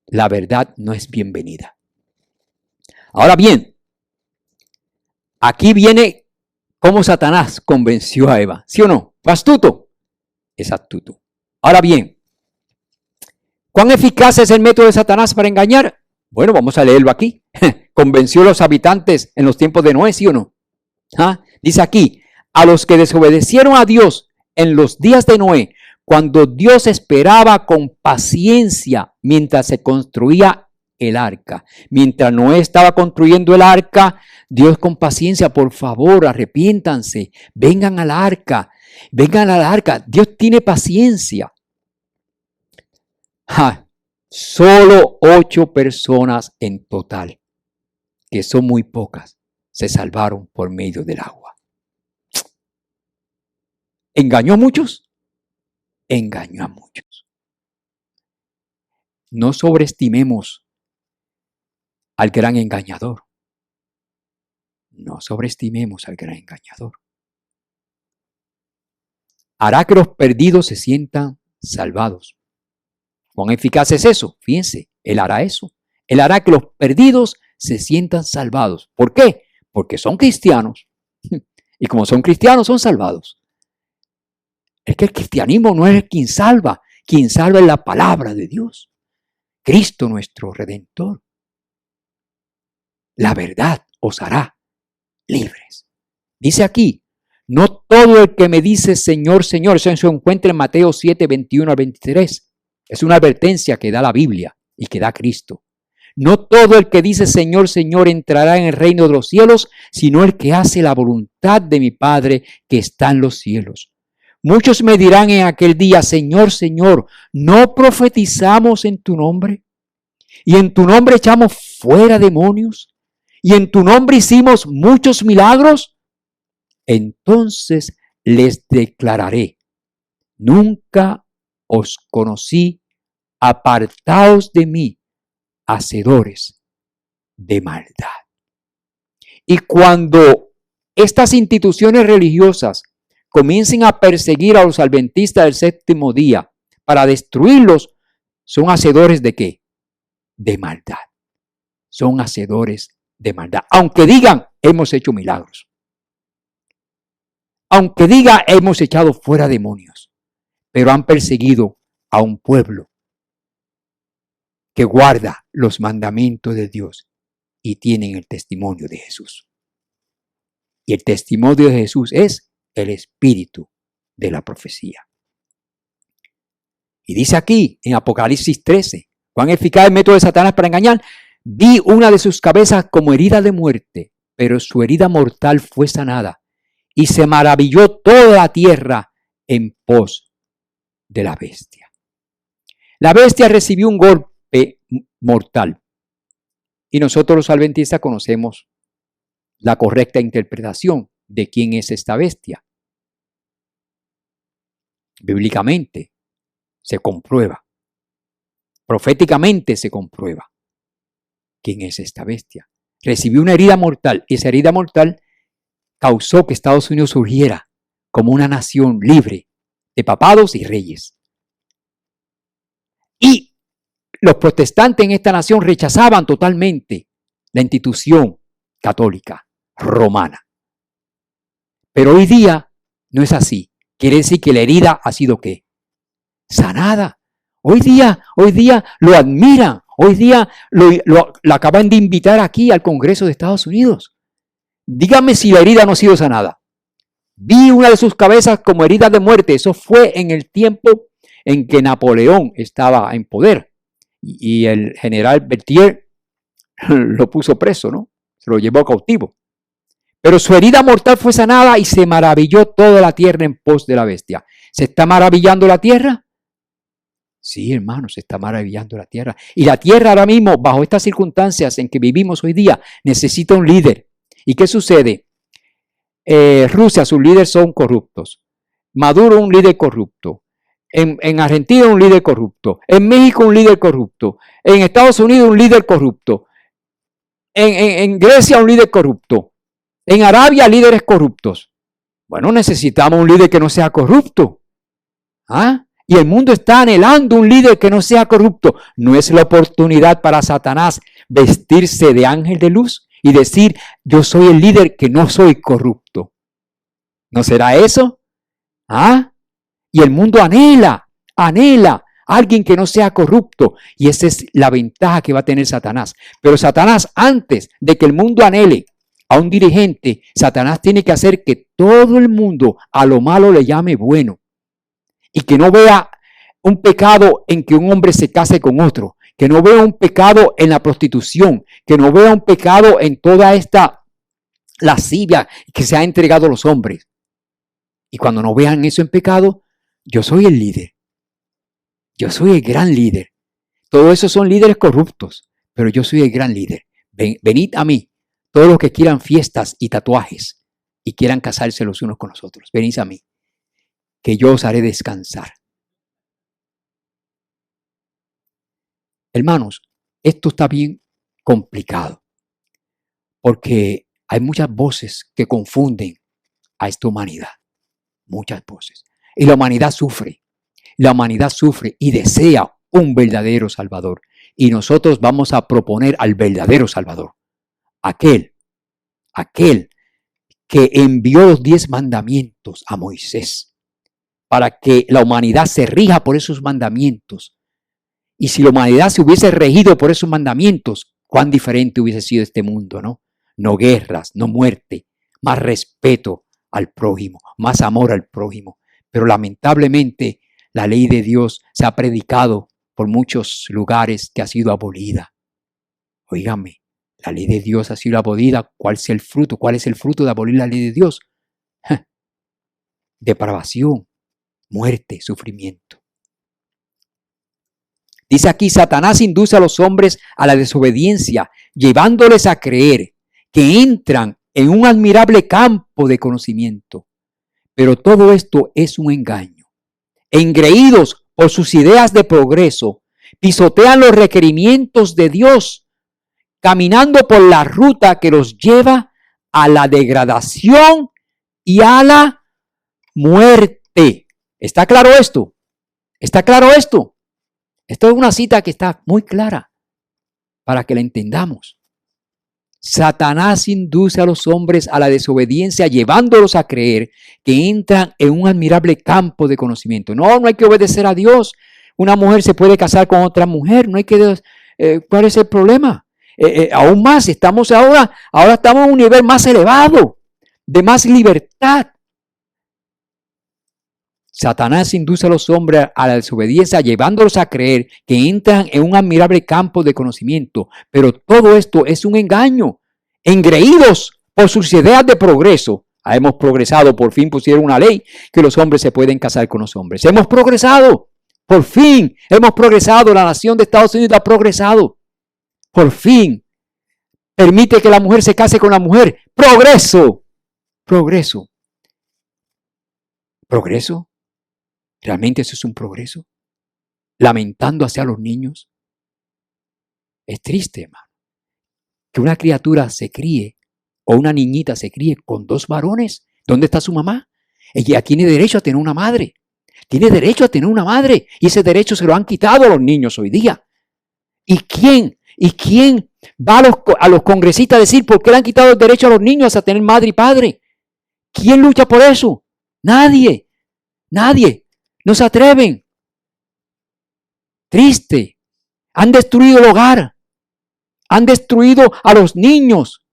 La verdad no es bienvenida. Ahora bien, aquí viene cómo Satanás convenció a Eva. ¿Sí o no? ¿Fue astuto? Es astuto. Ahora bien, ¿cuán eficaz es el método de Satanás para engañar? Bueno, vamos a leerlo aquí. ¿Convenció a los habitantes en los tiempos de Noé, sí o no? Dice aquí, a los que desobedecieron a Dios en los días de Noé, cuando Dios esperaba con paciencia mientras se construía el arca. Mientras Noé estaba construyendo el arca, Dios con paciencia, por favor, arrepiéntanse, vengan al arca, vengan al arca. Dios tiene paciencia. Solo 8 personas en total, que son muy pocas, se salvaron por medio del agua. ¿Engañó a muchos? Engañó a muchos. No sobreestimemos al gran engañador. No sobreestimemos al gran engañador. Hará que los perdidos se sientan salvados. ¿Cuán eficaz es eso? Fíjense, Él hará eso. Él hará que los perdidos se sientan salvados. ¿Por qué? Porque son cristianos. Y como son cristianos, son salvados. Es que el cristianismo no es quien salva es la palabra de Dios. Cristo nuestro Redentor. La verdad os hará libres. Dice aquí, no todo el que me dice Señor, Señor, eso se encuentra en Mateo 7, 21 al 23. Es una advertencia que da la Biblia y que da Cristo. No todo el que dice Señor, Señor entrará en el reino de los cielos, sino el que hace la voluntad de mi Padre que está en los cielos. Muchos me dirán en aquel día, Señor, Señor, ¿no profetizamos en tu nombre? Y en tu nombre echamos fuera demonios. Y en tu nombre hicimos muchos milagros. Entonces les declararé, nunca os conocí, apartaos de mí, hacedores de maldad. Y cuando estas instituciones religiosas comiencen a perseguir a los adventistas del séptimo día para destruirlos, son hacedores de ¿qué? De maldad. Son hacedores de maldad. Aunque digan, hemos hecho milagros. Aunque diga, hemos echado fuera demonios. Pero han perseguido a un pueblo que guarda los mandamientos de Dios y tienen el testimonio de Jesús. Y el testimonio de Jesús es el espíritu de la profecía. Y dice aquí en Apocalipsis 13, ¿cuán eficaz es el método de Satanás para engañar? Vi una de sus cabezas como herida de muerte, pero su herida mortal fue sanada. Y se maravilló toda la tierra en pos de la bestia. La bestia recibió un golpe mortal. Y nosotros los adventistas conocemos la correcta interpretación de quién es esta bestia. Bíblicamente se comprueba. Proféticamente se comprueba quién es esta bestia. Recibió una herida mortal y esa herida mortal causó que Estados Unidos surgiera como una nación libre de papados y reyes. Y los protestantes en esta nación rechazaban totalmente la institución católica romana. Pero hoy día no es así. Quiere decir que la herida ha sido ¿qué? Sanada. Hoy día lo admiran. Hoy día lo acaban de invitar aquí al Congreso de Estados Unidos. Dígame si la herida no ha sido sanada. Vi una de sus cabezas como herida de muerte. Eso fue en el tiempo en que Napoleón estaba en poder. Y el general Berthier lo puso preso, ¿no? Se lo llevó cautivo. Pero su herida mortal fue sanada y se maravilló toda la tierra en pos de la bestia. ¿Se está maravillando la tierra? Sí, hermano, se está maravillando la tierra. Y la tierra ahora mismo, bajo estas circunstancias en que vivimos hoy día, necesita un líder. ¿Y qué sucede? Rusia, sus líderes son corruptos. Maduro, un líder corrupto. En Argentina, un líder corrupto. En México, un líder corrupto. En Estados Unidos, un líder corrupto. En Grecia, un líder corrupto. En Arabia, líderes corruptos. Bueno, necesitamos un líder que no sea corrupto. Y el mundo está anhelando un líder que no sea corrupto. ¿No es la oportunidad para Satanás vestirse de ángel de luz y decir, yo soy el líder que no soy corrupto? ¿No será eso? ¿Ah? Y el mundo anhela a alguien que no sea corrupto. Y esa es la ventaja que va a tener Satanás. Pero Satanás, antes de que el mundo anhele a un dirigente, Satanás tiene que hacer que todo el mundo a lo malo le llame bueno. Y que no vea un pecado en que un hombre se case con otro. Que no vea un pecado en la prostitución. Que no vea un pecado en toda esta lascivia que se ha entregado a los hombres. Y cuando no vean eso en pecado, yo soy el líder. Yo soy el gran líder. Todos esos son líderes corruptos, pero yo soy el gran líder. Venid a mí, todos los que quieran fiestas y tatuajes y quieran casarse los unos con los otros. Venid a mí, que yo os haré descansar. Hermanos, esto está bien complicado, porque hay muchas voces que confunden a esta humanidad. Muchas voces. Y la humanidad sufre. La humanidad sufre y desea un verdadero Salvador. Y nosotros vamos a proponer al verdadero Salvador. Aquel que envió los 10 mandamientos a Moisés para que la humanidad se rija por esos mandamientos. Y si la humanidad se hubiese regido por esos mandamientos, cuán diferente hubiese sido este mundo, ¿no? No guerras, no muerte, más respeto al prójimo, más amor al prójimo. Pero lamentablemente la ley de Dios se ha predicado por muchos lugares que ha sido abolida. Óigame, la ley de Dios ha sido abolida. ¿Cuál es el fruto? ¿Cuál es el fruto de abolir la ley de Dios? Depravación, muerte, sufrimiento. Dice aquí, Satanás induce a los hombres a la desobediencia, llevándoles a creer que entran en un admirable campo de conocimiento. Pero todo esto es un engaño. Engreídos por sus ideas de progreso, pisotean los requerimientos de Dios, caminando por la ruta que los lleva a la degradación y a la muerte. ¿Está claro esto? ¿Está claro esto? Esto es una cita que está muy clara para que la entendamos. Satanás induce a los hombres a la desobediencia, llevándolos a creer que entran en un admirable campo de conocimiento. No hay que obedecer a Dios. Una mujer se puede casar con otra mujer. No hay que. ¿Cuál es el problema? Aún más, ahora estamos a un nivel más elevado, de más libertad. Satanás induce a los hombres a la desobediencia, llevándolos a creer que entran en un admirable campo de conocimiento. Pero todo esto es un engaño. Engreídos por sus ideas de progreso. Hemos progresado, por fin pusieron una ley que los hombres se pueden casar con los hombres. Hemos progresado, por fin hemos progresado. La nación de Estados Unidos ha progresado. Por fin permite que la mujer se case con la mujer. Progreso, progreso, progreso. ¿Realmente eso es un progreso? Lamentando hacia los niños. Es triste, hermano, que una criatura se críe o una niñita se críe con 2 varones. ¿Dónde está su mamá? Ella tiene derecho a tener una madre. Tiene derecho a tener una madre. Y ese derecho se lo han quitado a los niños hoy día. ¿Y quién va a los congresistas a decir por qué le han quitado el derecho a los niños a tener madre y padre? ¿Quién lucha por eso? Nadie. Nadie. No se atreven. Triste. Han destruido el hogar. Han destruido a los niños.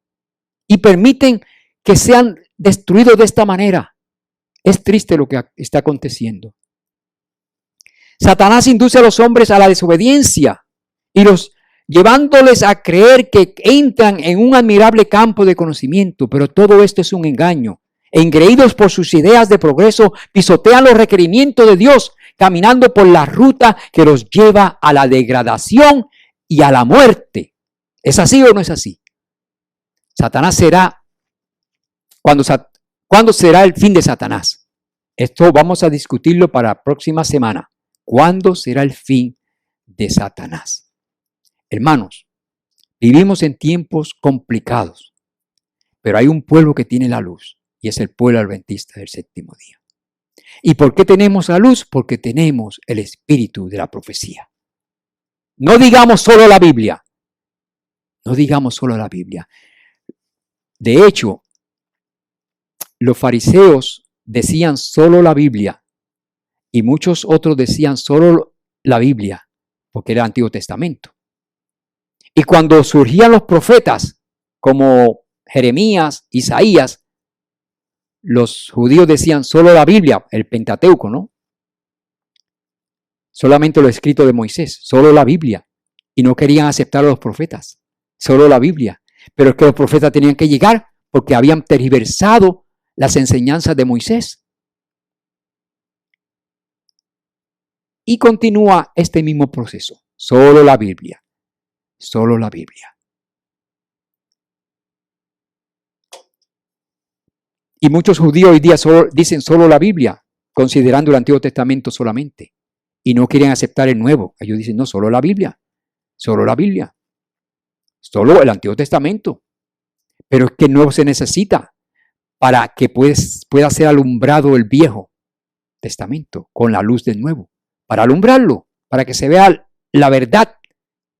Y permiten que sean destruidos de esta manera. Es triste lo que está aconteciendo. Satanás induce a los hombres a la desobediencia y llevándoles a creer que entran en un admirable campo de conocimiento. Pero todo esto es un engaño. Engreídos por sus ideas de progreso, pisotean los requerimientos de Dios, caminando por la ruta que los lleva a la degradación y a la muerte. ¿Es así o no es así? Satanás será, ¿cuándo será el fin de Satanás? Esto vamos a discutirlo para la próxima semana. ¿Cuándo será el fin de Satanás? Hermanos, vivimos en tiempos complicados, pero hay un pueblo que tiene la luz. Y es el pueblo adventista del séptimo día. ¿Y por qué tenemos la luz? Porque tenemos el espíritu de la profecía. No digamos solo la Biblia. No digamos solo la Biblia. De hecho, los fariseos decían solo la Biblia y muchos otros decían solo la Biblia, porque era el Antiguo Testamento. Y cuando surgían los profetas como Jeremías, Isaías, los judíos decían solo la Biblia, el Pentateuco, ¿no? Solamente lo escrito de Moisés, solo la Biblia. Y no querían aceptar a los profetas, solo la Biblia. Pero es que los profetas tenían que llegar porque habían tergiversado las enseñanzas de Moisés. Y continúa este mismo proceso, solo la Biblia, solo la Biblia. Y muchos judíos hoy día dicen solo la Biblia, considerando el Antiguo Testamento solamente. Y no quieren aceptar el Nuevo. Ellos dicen, no, solo la Biblia, solo la Biblia, solo el Antiguo Testamento. Pero es que el Nuevo se necesita para que pueda ser alumbrado el Viejo Testamento con la luz del Nuevo. Para alumbrarlo, para que se vea la verdad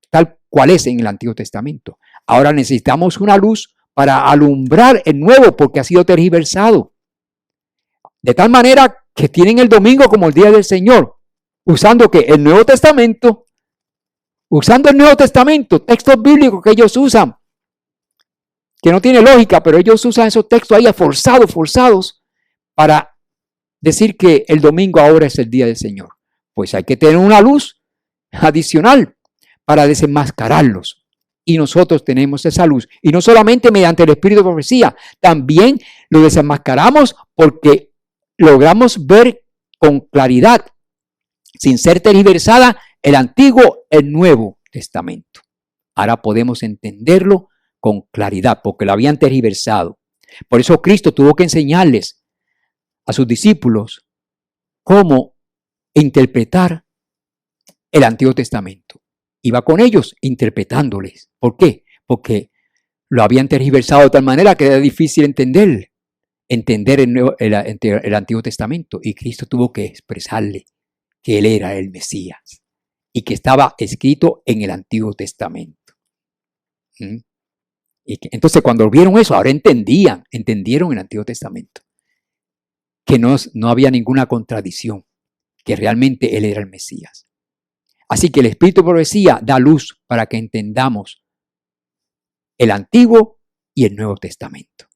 tal cual es en el Antiguo Testamento. Ahora necesitamos una luz para alumbrar el Nuevo porque ha sido tergiversado. De tal manera que tienen el domingo como el día del Señor, usando que el Nuevo Testamento, textos bíblicos que ellos usan, que no tiene lógica, pero ellos usan esos textos ahí forzados, para decir que el domingo ahora es el día del Señor. Pues hay que tener una luz adicional para desenmascararlos. Y nosotros tenemos esa luz. Y no solamente mediante el espíritu de profecía, también lo desenmascaramos porque logramos ver con claridad, sin ser tergiversada, el Antiguo, el Nuevo Testamento. Ahora podemos entenderlo con claridad porque lo habían tergiversado. Por eso Cristo tuvo que enseñarles a sus discípulos cómo interpretar el Antiguo Testamento. Iba con ellos interpretándoles. ¿Por qué? Porque lo habían tergiversado de tal manera que era difícil entender el Antiguo Testamento. Y Cristo tuvo que expresarle que Él era el Mesías y que estaba escrito en el Antiguo Testamento. Entonces cuando vieron eso, ahora entendieron el Antiguo Testamento. Que no había ninguna contradicción, que realmente Él era el Mesías. Así que el Espíritu de Profecía da luz para que entendamos el Antiguo y el Nuevo Testamento.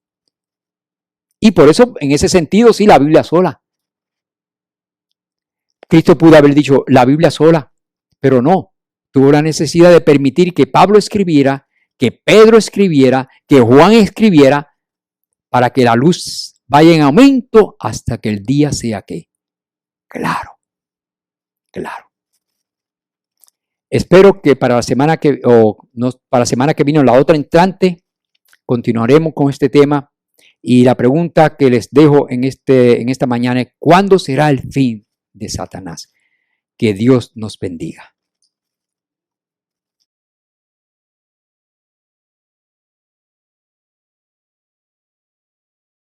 Y por eso, en ese sentido, sí, la Biblia sola. Cristo pudo haber dicho la Biblia sola, pero no. Tuvo la necesidad de permitir que Pablo escribiera, que Pedro escribiera, que Juan escribiera, para que la luz vaya en aumento hasta que el día sea ¿qué? Claro. Espero que para la semana que viene o la otra entrante continuaremos con este tema. Y la pregunta que les dejo en esta mañana es: ¿cuándo será el fin de Satanás? Que Dios nos bendiga.